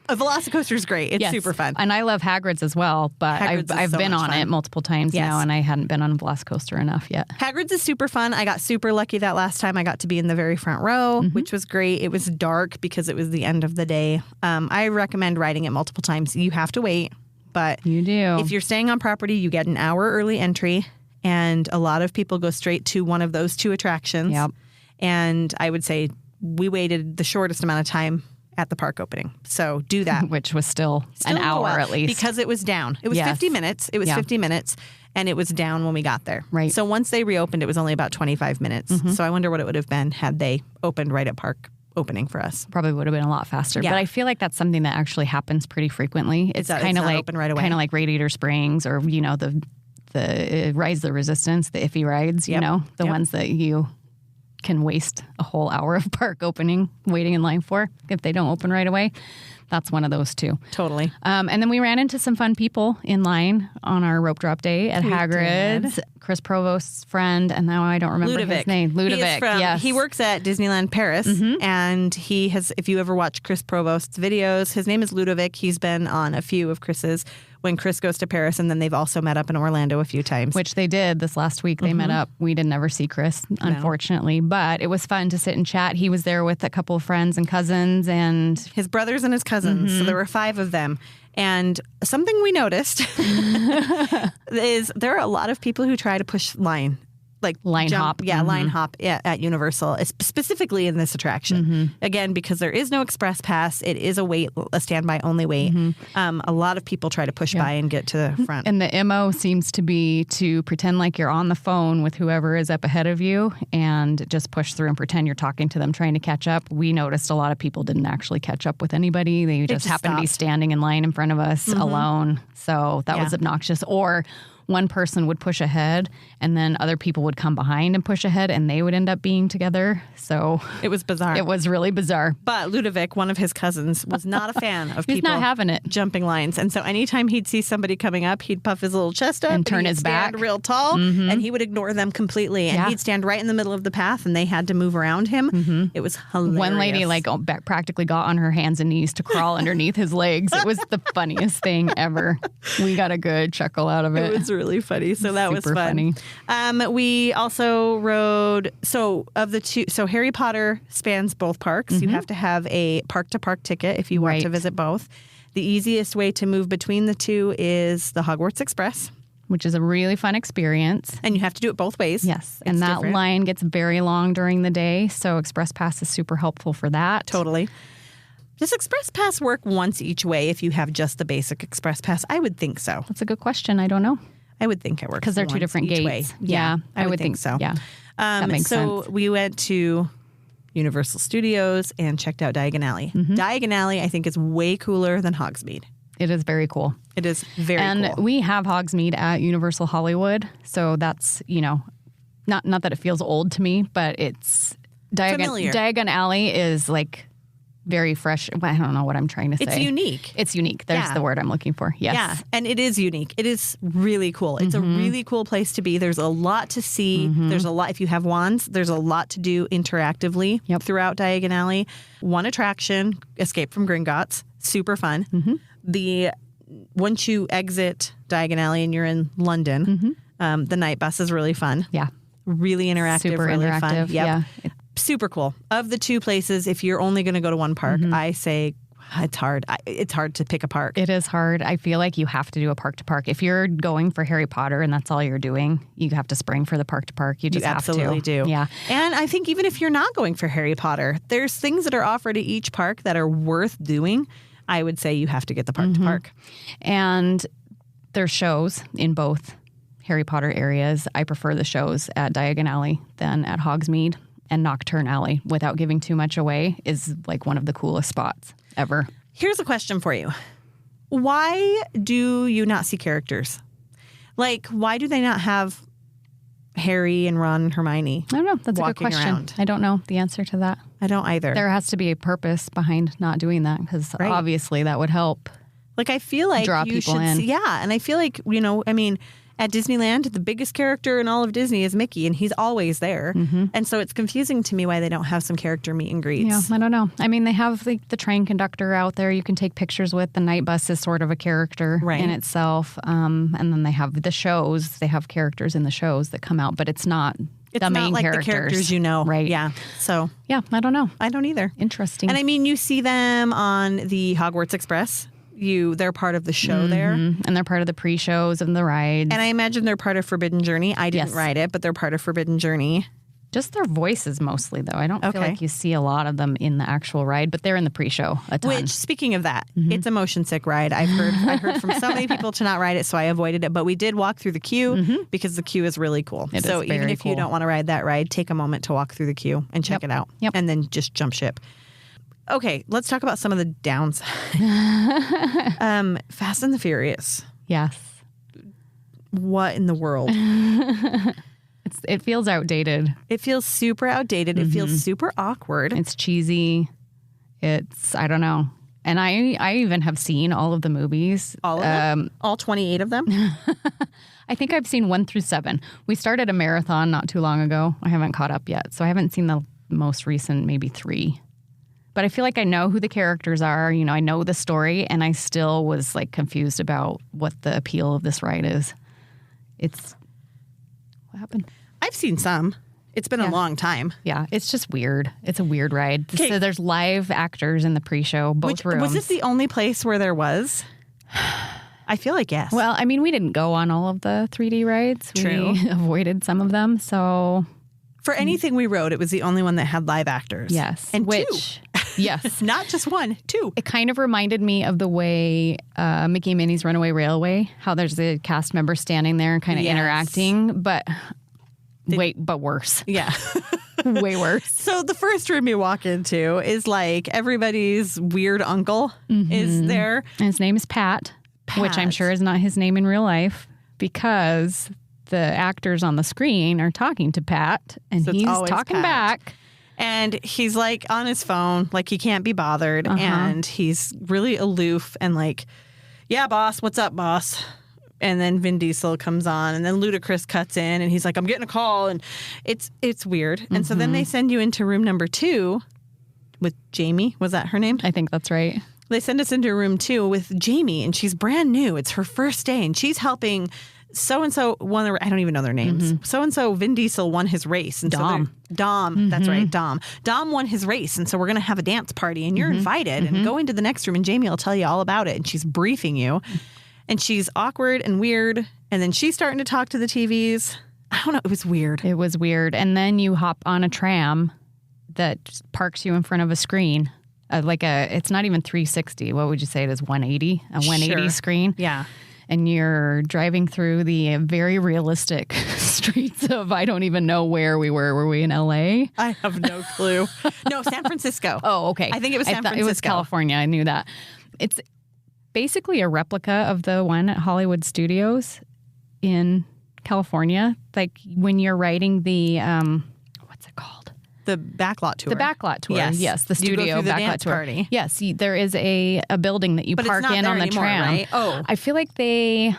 A Velocicoaster is great. It's super fun. And I love Hagrid's as well, but I've been on it multiple times now, and I hadn't been on a Velocicoaster enough yet. Hagrid's is super fun. I got super lucky that last time I got to be in the very front row, which was great. It was dark because it was the end of the day. I recommend riding it multiple times. You have to wait, but you do. If you're staying on property, you get an hour early entry, and a lot of people go straight to one of those two attractions. Yep. And I would say we waited the shortest amount of time at the park opening. So do that. Which was still an hour at least. Because it was down. It was 50 minutes. It was 50 minutes. And it was down when we got there. Right. So once they reopened, it was only about 25 minutes. So I wonder what it would have been had they opened right at park opening for us. Probably would have been a lot faster. Yeah. But I feel like that's something that actually happens pretty frequently. It's kind of like open right away. Kind of like Radiator Springs or, the Rise the Resistance, the iffy rides, the ones that you can waste a whole hour of park opening waiting in line for if they don't open right away. That's one of those too. Totally. And then we ran into some fun people in line on our rope drop day at Hagrid's. Chris Provost's friend, and now I don't remember his name. Ludovic, yes. He works at Disneyland Paris, and he has, if you ever watch Chris Provost's videos, his name is Ludovic. He's been on a few of Chris's when Chris goes to Paris, and then they've also met up in Orlando a few times. Which they did this last week. They met up. We didn't ever see Chris, unfortunately, but it was fun to sit and chat. He was there with a couple of friends and cousins and his brothers and his cousins. So there were 5 of them. And something we noticed is there are a lot of people who try to push line hop. Yeah, line hop at Universal, specifically in this attraction. Again, because there is no express pass, it is a standby only wait. A lot of people try to push by and get to the front. And the MO seems to be to pretend like you're on the phone with whoever is up ahead of you and just push through and pretend you're talking to them, trying to catch up. We noticed a lot of people didn't actually catch up with anybody. They just happened to be standing in line in front of us alone. So that was obnoxious. Or one person would push ahead and then other people would come behind and push ahead and they would end up being together. So it was bizarre. It was really bizarre. But Ludovic, one of his cousins, was not a fan of people not having it. Jumping lines. And so anytime he'd see somebody coming up, he'd puff his little chest up and turn his back real tall and he would ignore them completely. And he'd stand right in the middle of the path and they had to move around him. It was hilarious. One lady practically got on her hands and knees to crawl underneath his legs. It was the funniest thing ever. We got a good chuckle out of it. It was really funny. So that was Super fun. Funny. We also rode, so Harry Potter spans both parks. You have to have a park-to-park ticket if you want to visit both. The easiest way to move between the two is the Hogwarts Express, which is a really fun experience. And you have to do it both ways. Yes. And that line gets very long during the day. So Express Pass is super helpful for that. Totally. Does Express Pass work once each way if you have just the basic Express Pass? I would think so. That's a good question. I don't know. I would think it works. Because they're two different gates. Way. Yeah, I would think so. Yeah. That makes sense. So we went to Universal Studios and checked out Diagon Alley. Diagon Alley, I think, is way cooler than Hogsmeade. It is very cool. It is very cool. And we have Hogsmeade at Universal Hollywood. So that's, not that it feels old to me, but it's familiar. Diagon Alley is like very fresh. I don't know what I'm trying to say. It's unique. It's unique. There's the word I'm looking for. Yes. Yeah, and it is unique. It is really cool. It's a really cool place to be. There's a lot to see. There's a lot. If you have wands, there's a lot to do interactively throughout Diagon Alley. One attraction, Escape from Gringotts, super fun. Once you exit Diagon Alley and you're in London, the night bus is really fun. Yeah. Really interactive, Super really interactive. fun. Yep. Yeah. Super cool. Of the two places, if you're only going to go to one park, I say it's hard. It's hard to pick a park. It is hard. I feel like you have to do a park to park. If you're going for Harry Potter and that's all you're doing, you have to spring for the park to park. You just have to. Absolutely do. Yeah. And I think even if you're not going for Harry Potter, there's things that are offered at each park that are worth doing. I would say you have to get the park to park. And there's shows in both Harry Potter areas. I prefer the shows at Diagon Alley than at Hogsmeade. And Nocturne Alley, without giving too much away, is like one of the coolest spots ever. Here's a question for you. Why do you not see characters? Like, why do they not have Harry and Ron and Hermione? I don't know. That's a good walking question. around? I don't know the answer to that. I don't either. There has to be a purpose behind not doing that because obviously that would help. Like, I feel like draw you people should in. see, and I feel like, at Disneyland, the biggest character in all of Disney is Mickey, and he's always there. And so it's confusing to me why they don't have some character meet and greets. Yeah, I don't know. I mean, they have like the train conductor out there you can take pictures with. The night bus is sort of a character in itself. And then they have the shows. They have characters in the shows that come out, but it's not the main like characters. the characters Right. Yeah. So yeah, I don't know. I don't either. Interesting. And I mean, you see them on the Hogwarts Express. They're part of the show there. And they're part of the pre-shows and the rides. And I imagine they're part of Forbidden Journey. I didn't ride it, but they're part of Forbidden Journey. Just their voices mostly, though. I don't feel like you see a lot of them in the actual ride, but they're in the pre-show a ton. Which, speaking of that, it's a motion sick ride. I heard from so many people to not ride it, so I avoided it. But we did walk through the queue because the queue is really cool. So even if you don't want to ride that ride, take a moment to walk through the queue and check it out. And then just jump ship. Okay, let's talk about some of the downsides. Fast and the Furious. Yes. What in the world? It feels outdated. It feels super outdated. It feels super awkward. It's cheesy. I don't know. And I even have seen all of the movies. All of them? All 28 of them? I think I've seen 1 through 7. We started a marathon not too long ago. I haven't caught up yet. So I haven't seen the most recent, maybe 3. But I feel like I know who the characters are. I know the story, and I still was like confused about what the appeal of this ride is. What happened? I've seen some. It's been a long time. Yeah, it's just weird. It's a weird ride. So there's live actors in the pre-show, both rooms. Was this the only place where there was? I feel like yes. Well, I mean, we didn't go on all of the 3D rides. True. We avoided some of them, so... For anything we rode, it was the only one that had live actors. Yes. And Which, two. Yes. Not just 1, 2. It kind of reminded me of the way Mickey and Minnie's Runaway Railway, how there's the cast member standing there and kind of interacting, but worse. Yeah. Way worse. So the first room you walk into is like everybody's weird uncle is there. And his name is Pat, which I'm sure is not his name in real life because the actors on the screen are talking to Pat and he's talking back. And he's like on his phone, like he can't be bothered. And he's really aloof and like, yeah, boss, what's up, boss? And then Vin Diesel comes on and then Ludacris cuts in and he's like, I'm getting a call. And it's weird. And so then they send you into room number 2 with Jamie. Was that her name? I think that's right. They send us into room 2 with Jamie and she's brand new. It's her first day and she's helping so-and-so won I don't even know their names. So-and-so Vin Diesel won his race. And Dom. That's right, Dom. Dom won his race. And so we're going to have a dance party and you're invited and go into the next room and Jamie will tell you all about it. And she's briefing you. And she's awkward and weird. And then she's starting to talk to the TVs. I don't know. It was weird. It was weird. And then you hop on a tram that just parks you in front of a screen. It's not even 360. What would you say it is? 180? A 180 screen? Yeah. And you're driving through the very realistic streets of, I don't even know where we were. Were we in LA? I have no clue. No, San Francisco. Oh, okay. I think it was San Francisco. It was California. I knew that. It's basically a replica of the one at Hollywood Studios in California. Like when you're riding the, what's it called? The backlot tour. The backlot tour. Yes. The You go studio through the backlot dance tour. party. Yes. There is a building that you But it's park not in there on the anymore, tram. right? Oh. I feel like they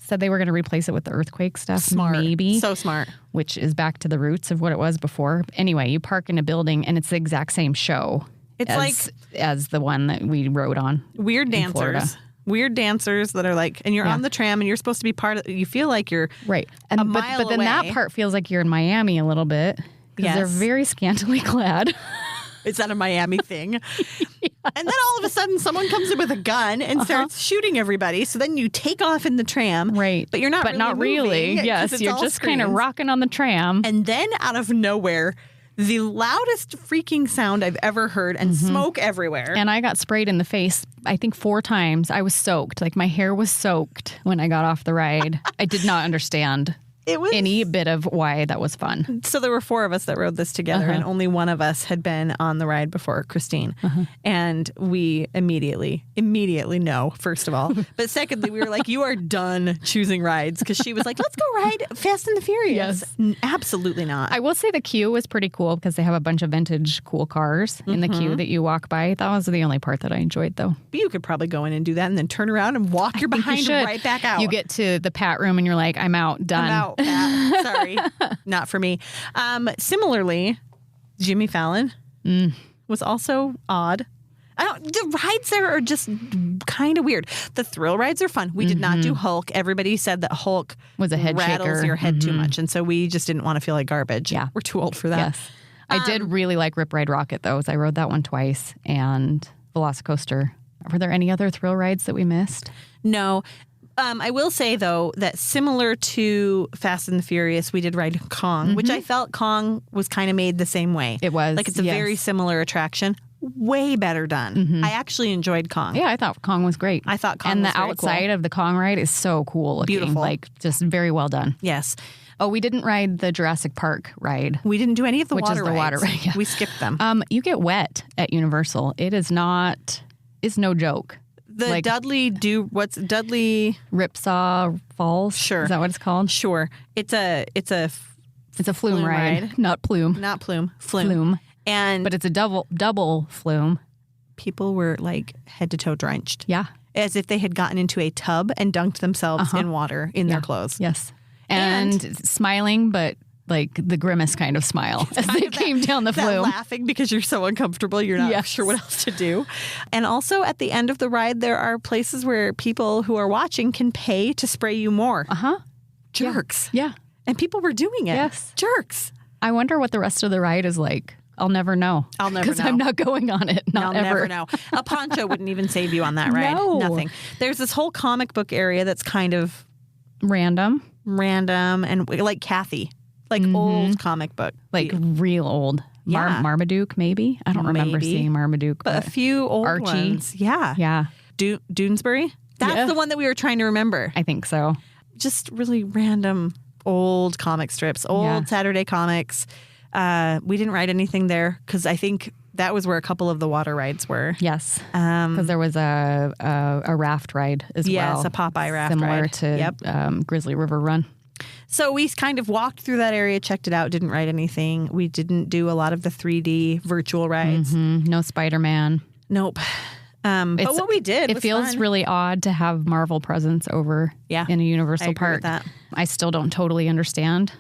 said they were going to replace it with the earthquake stuff. Smart. Maybe. So smart. Which is back to the roots of what it was before. Anyway, you park in a building and it's the exact same show. It's as the one that we rode on. Weird in Florida. dancers. Weird dancers that are like, and you're on the tram and you're supposed to be part of, you feel like you're right. And but then that part feels like you're in Miami a little bit. Because they're very scantily clad. Is that a Miami thing? Yes. And then all of a sudden someone comes in with a gun and starts shooting everybody. So then you take off in the tram. Right. But you're not But really not really. moving, Yes. You're just kind of screens. rocking on the tram. And then out of nowhere, the loudest freaking sound I've ever heard and smoke everywhere. And I got sprayed in the face, I think 4 times. I was soaked. Like my hair was soaked when I got off the ride. I did not understand any bit of why that was fun. So there were 4 of us that rode this together, and only one of us had been on the ride before, Christine. And we immediately know, first of all. But secondly, we were like, you are done choosing rides, because she was like, let's go ride Fast and the Furious. Yes. Absolutely not. I will say the queue was pretty cool because they have a bunch of vintage cool cars in the queue that you walk by. That was the only part that I enjoyed, though. But you could probably go in and do that and then turn around and walk your behind right back out. You get to the Pat room and you're like, I'm out, done. I'm out. Sorry, not for me. Similarly, Jimmy Fallon was also odd. The rides there are just kind of weird. The thrill rides are fun. We did not do Hulk. Everybody said that Hulk was a head rattles shaker. your head too much, and so we just didn't want to feel like garbage. Yeah, we're too old for that. Yes, I did really like Rip Ride Rocket though. I rode that one twice, and Velocicoaster. Were there any other thrill rides that we missed? No. I will say, though, that similar to Fast and the Furious, we did ride Kong, which I felt Kong was kind of made the same way. It was. Like, it's a very similar attraction. Way better done. I actually enjoyed Kong. Yeah, I thought Kong was great. I thought Kong and was the very outside cool. of the Kong ride is so cool looking. Beautiful. Like, just very well done. Yes. Oh, we didn't ride the Jurassic Park ride. We didn't do any of the which water is the rides. water ride. Yeah. We skipped them. You get wet at Universal. It is not, it's no joke. The Dudley Ripsaw Falls? Sure. Is that what it's called? Sure. It's a flume ride. Not plume. Not plume. Flume. But it's a double flume. People were like head to toe drenched. Yeah. As if they had gotten into a tub and dunked themselves in water in their clothes. Yes. And smiling, but like the grimace kind of smile as they came down the flume. Laughing because you're so uncomfortable, you're not sure what else to do. And also at the end of the ride, there are places where people who are watching can pay to spray you more. Jerks. Yeah. And people were doing it. Yes. Jerks. I wonder what the rest of the ride is like. I'll never know. I'll never know. Because I'm not going on it. Not I'll ever. never know. A poncho wouldn't even save you on that ride. No. Nothing. There's this whole comic book area that's kind of random and like Kathy. Like old comic book. Like real old. Yeah. Marmaduke, maybe? I don't remember seeing Marmaduke. But a few old Archie. ones. Yeah. Yeah. Doonesbury? That's the one that we were trying to remember. I think so. Just really random old comic strips, old Saturday comics. We didn't ride anything there because I think that was where a couple of the water rides were. Yes. Because there was a raft ride as well. Yes, a Popeye raft similar ride. to Grizzly River Run. So we kind of walked through that area, checked it out, didn't ride anything. We didn't do a lot of the 3D virtual rides. No Spider-Man. Nope. But what we did it was feels fun. really odd to have Marvel presence over in a Universal I agree park. with that. I still don't totally understand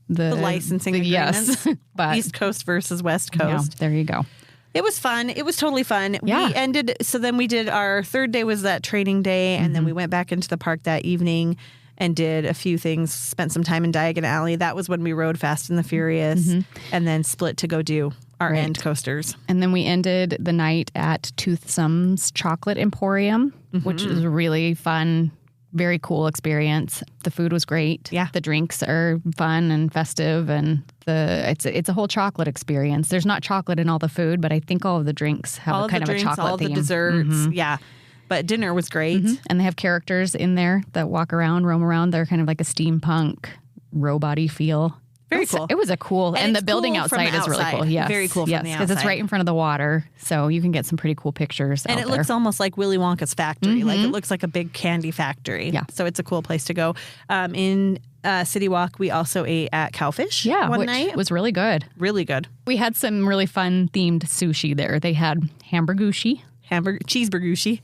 the licensing agreements. Yes, but East Coast versus West Coast. there you go. It was fun. It was totally fun. Yeah. We ended, so then we did our third day was that training day, and then we went back into the park that evening and did a few things, spent some time in Diagon Alley. That was when we rode Fast and the Furious, and then split to go do our end coasters. And then we ended the night at Toothsome's Chocolate Emporium, which was a really fun, very cool experience. The food was great. Yeah. The drinks are fun and festive, and it's a whole chocolate experience. There's not chocolate in all the food, but I think all of the drinks have All a kind of of the a drinks, chocolate all theme. the desserts. Yeah. But dinner was great. And they have characters in there that walk around, roam around. They're kind of like a steampunk, robot-y feel. Very cool. It was a cool, and the it's building cool from outside the is really outside. cool. Yes, Very cool from the because it's outside. right in front of the water, so you can get some pretty cool pictures. And out it looks there. almost like Willy Wonka's factory. Like it looks like a big candy factory. Yeah. So it's a cool place to go. In City Walk, we also ate at Cowfish one which night. was really good. Really good. We had some really fun themed sushi there. They had hamburgushi, cheeseburgushi,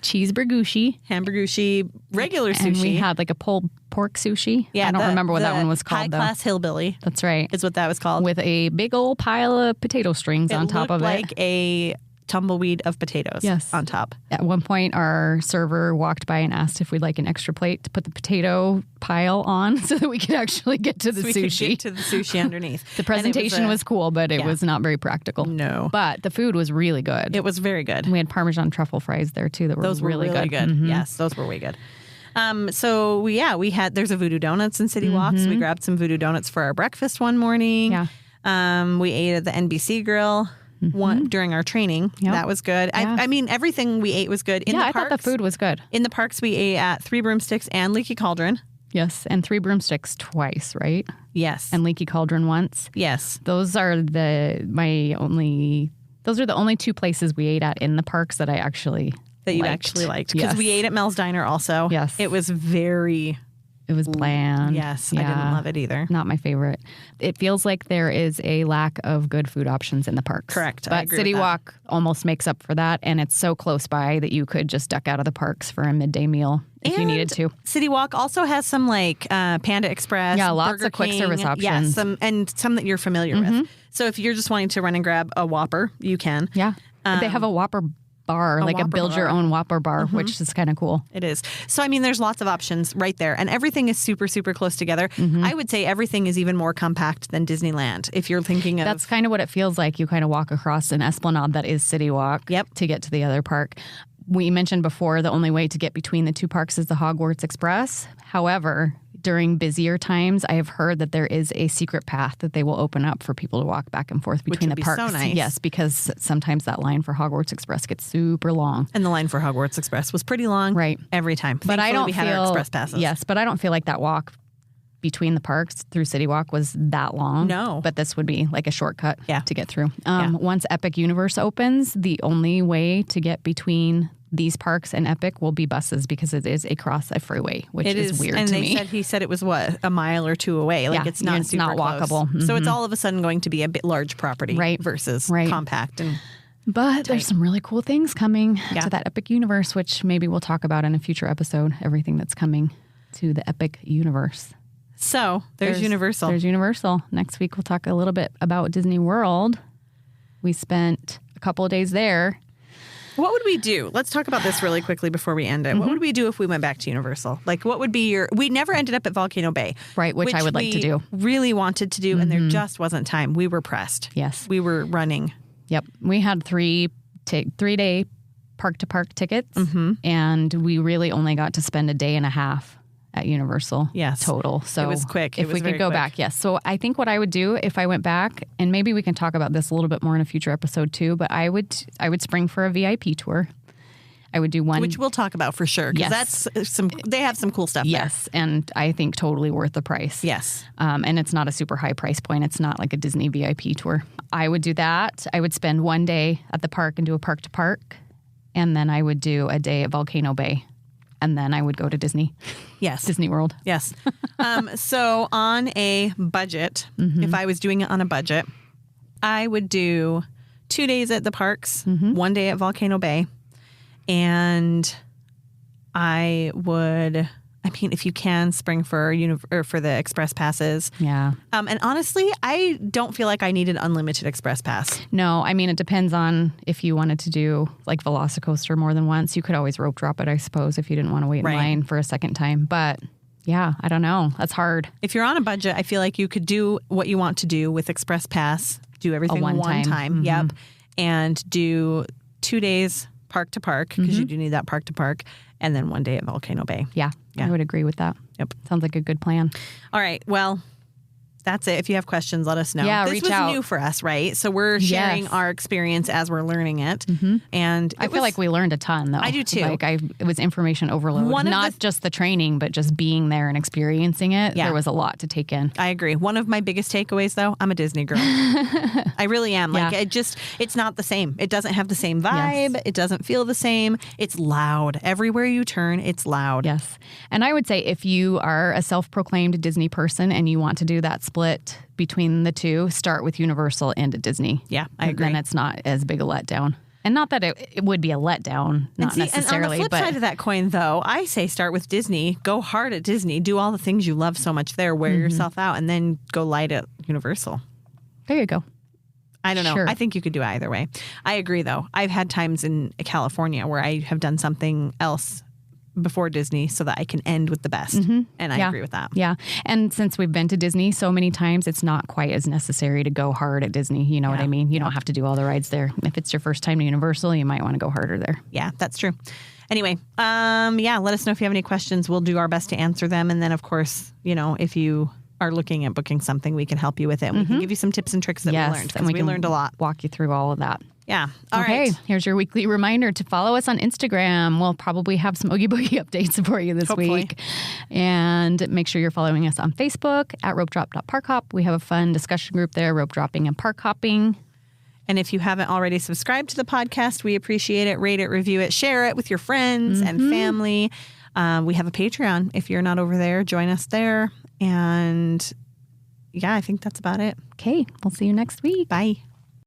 hamburgushi, regular sushi. and we had like a pulled pork sushi. I don't remember what that one was called, though. High-class hillbilly That's right. is what that was called. With a big old pile of potato strings on top of It it. looked like a tumbleweed of potatoes on top. At one point, our server walked by and asked if we'd like an extra plate to put the potato pile on so that we could actually get to the We sushi. could get to the sushi underneath. The presentation was cool, but it was not very practical. No. But the food was really good. It was very good. We had Parmesan truffle fries there, too, that were Those were really good. Mm-hmm. Yes, those were way good. So we had, there's a Voodoo Donuts in City Walks. We grabbed some Voodoo Donuts for our breakfast one morning. Yeah. We ate at the NBC Grill during our training. Yep. That was good. Yeah. I mean, everything we ate was good. I thought the food was good. In the parks, we ate at Three Broomsticks and Leaky Cauldron. Yes, and Three Broomsticks twice, right? Yes. And Leaky Cauldron once. Yes. Those are the only two places we ate at in the parks that I actually liked. Because we ate at Mel's Diner also. Yes. It was It was bland. Yes, I didn't love it either. Not my favorite. It feels like there is a lack of good food options in the parks. Correct. I But agree City with that. Walk almost makes up for that, and it's so close by that you could just duck out of the parks for a midday meal if you needed to. City Walk also has some like Panda Express. Yeah, lots Burger of quick King. service options. Yeah, some that you're familiar with. So if you're just wanting to run and grab a Whopper, you can. Yeah. They have a Whopper bar, like a Whopper build your bar. own Whopper bar, which is kind of cool. It is. So, I mean, there's lots of options right there. And everything is super, super close together. I would say everything is even more compact than Disneyland. If you're thinking of... That's kind of what it feels like. You kind of walk across an esplanade that is City Walk to get to the other park. We mentioned before the only way to get between the two parks is the Hogwarts Express. However, during busier times, I have heard that there is a secret path that they will open up for people to walk back and forth between the be parks. so nice. Yes, because sometimes that line for Hogwarts Express gets super long. And the line for Hogwarts Express was pretty long. Right. Every time. But I Thankfully, don't we feel... had our Express passes. Yes, but I don't feel like that walk between the parks through City Walk was that long. No. But this would be like a shortcut to get through. Yeah. Once Epic Universe opens, the only way to get between these parks and Epic will be buses because it is across a freeway, which is weird and to they me. he said it was a mile or two away. Like it's not it's super not close. walkable. So it's all of a sudden going to be a bit large property versus compact. And But there's some really cool things coming to that Epic Universe, which maybe we'll talk about in a future episode, everything that's coming to the Epic Universe. So there's Universal. There's Universal. Next week, we'll talk a little bit about Disney World. We spent a couple of days there. What would we do? Let's talk about this really quickly before we end it. What would we do if we went back to Universal? Like, what would be we never ended up at Volcano Bay. Right, which I would like to do. Really wanted to do, and there just wasn't time. We were pressed. Yes. We were running. Yep. We had 3-day park-to-park tickets, and we really only got to spend a day and a half at Universal total. So it was quick. If we could go back, yes. So I think what I would do if I went back, and maybe we can talk about this a little bit more in a future episode too, but I would spring for a VIP tour. I would do one. Which we'll talk about for sure. Because they have some cool stuff there. Yes. And I think totally worth the price. Yes. And it's not a super high price point. It's not like a Disney VIP tour. I would do that. I would spend one day at the park and do a park to park. And then I would do a day at Volcano Bay. And then I would go to Disney. Yes. Disney World. Yes. So on a budget, if I was doing it on a budget, I would do 2 days at the parks, 1 day at Volcano Bay. And I would, if you can, spring for the Express passes. Yeah. And honestly, I don't feel like I need an unlimited Express pass. No, it depends on if you wanted to do like Velocicoaster more than once. You could always rope drop it, I suppose, if you didn't want to wait in line for a second time. But yeah, I don't know. That's hard. If you're on a budget, I feel like you could do what you want to do with Express Pass, do everything one time. Yep. And do 2 days park to park, because you do need that park to park, and then 1 day at Volcano Bay. Yeah, I would agree with that. Yep. Sounds like a good plan. All right. Well, That's it. If you have questions, let us know. Yeah, this reach was out. new for us, right? So we're sharing our experience as we're learning it. And I feel like we learned a ton, though. I do too. Like it was information overload. Not just the training, but just being there and experiencing it. Yeah. There was a lot to take in. I agree. One of my biggest takeaways, though, I'm a Disney girl. I really am. Like, it's not the same. It doesn't have the same vibe. Yes. It doesn't feel the same. It's loud. Everywhere you turn, it's loud. Yes. And I would say if you are a self-proclaimed Disney person and you want to do that split between the two, start with Universal and at Disney. Yeah, I agree. Then it's not as big a letdown. And not that it would be a letdown, not necessarily. And on the flip side of that coin, though, I say start with Disney. Go hard at Disney. Do all the things you love so much there. Wear yourself out, and then go light at Universal. There you go. I don't know. Sure. I think you could do it either way. I agree, though. I've had times in California where I have done something else before Disney so that I can end with the best. And I agree with that. Yeah. And since we've been to Disney so many times, it's not quite as necessary to go hard at Disney. You know what I mean? You don't have to do all the rides there. If it's your first time to Universal, you might want to go harder there. Yeah, that's true. Anyway, let us know if you have any questions. We'll do our best to answer them. And then, of course, if you are looking at booking something, we can help you with it. And we can give you some tips and tricks that we learned, because we learned a lot. Walk you through all of that. Yeah. All okay, right. Here's your weekly reminder to follow us on Instagram. We'll probably have some Oogie Boogie updates for you this week. And make sure you're following us on Facebook at Ropedrop.Parkhop. We have a fun discussion group there, rope dropping and park hopping. And if you haven't already subscribed to the podcast, we appreciate it. Rate it, review it, share it with your friends and family. We have a Patreon. If you're not over there, join us there. And I think that's about it. Okay, we'll see you next week. Bye.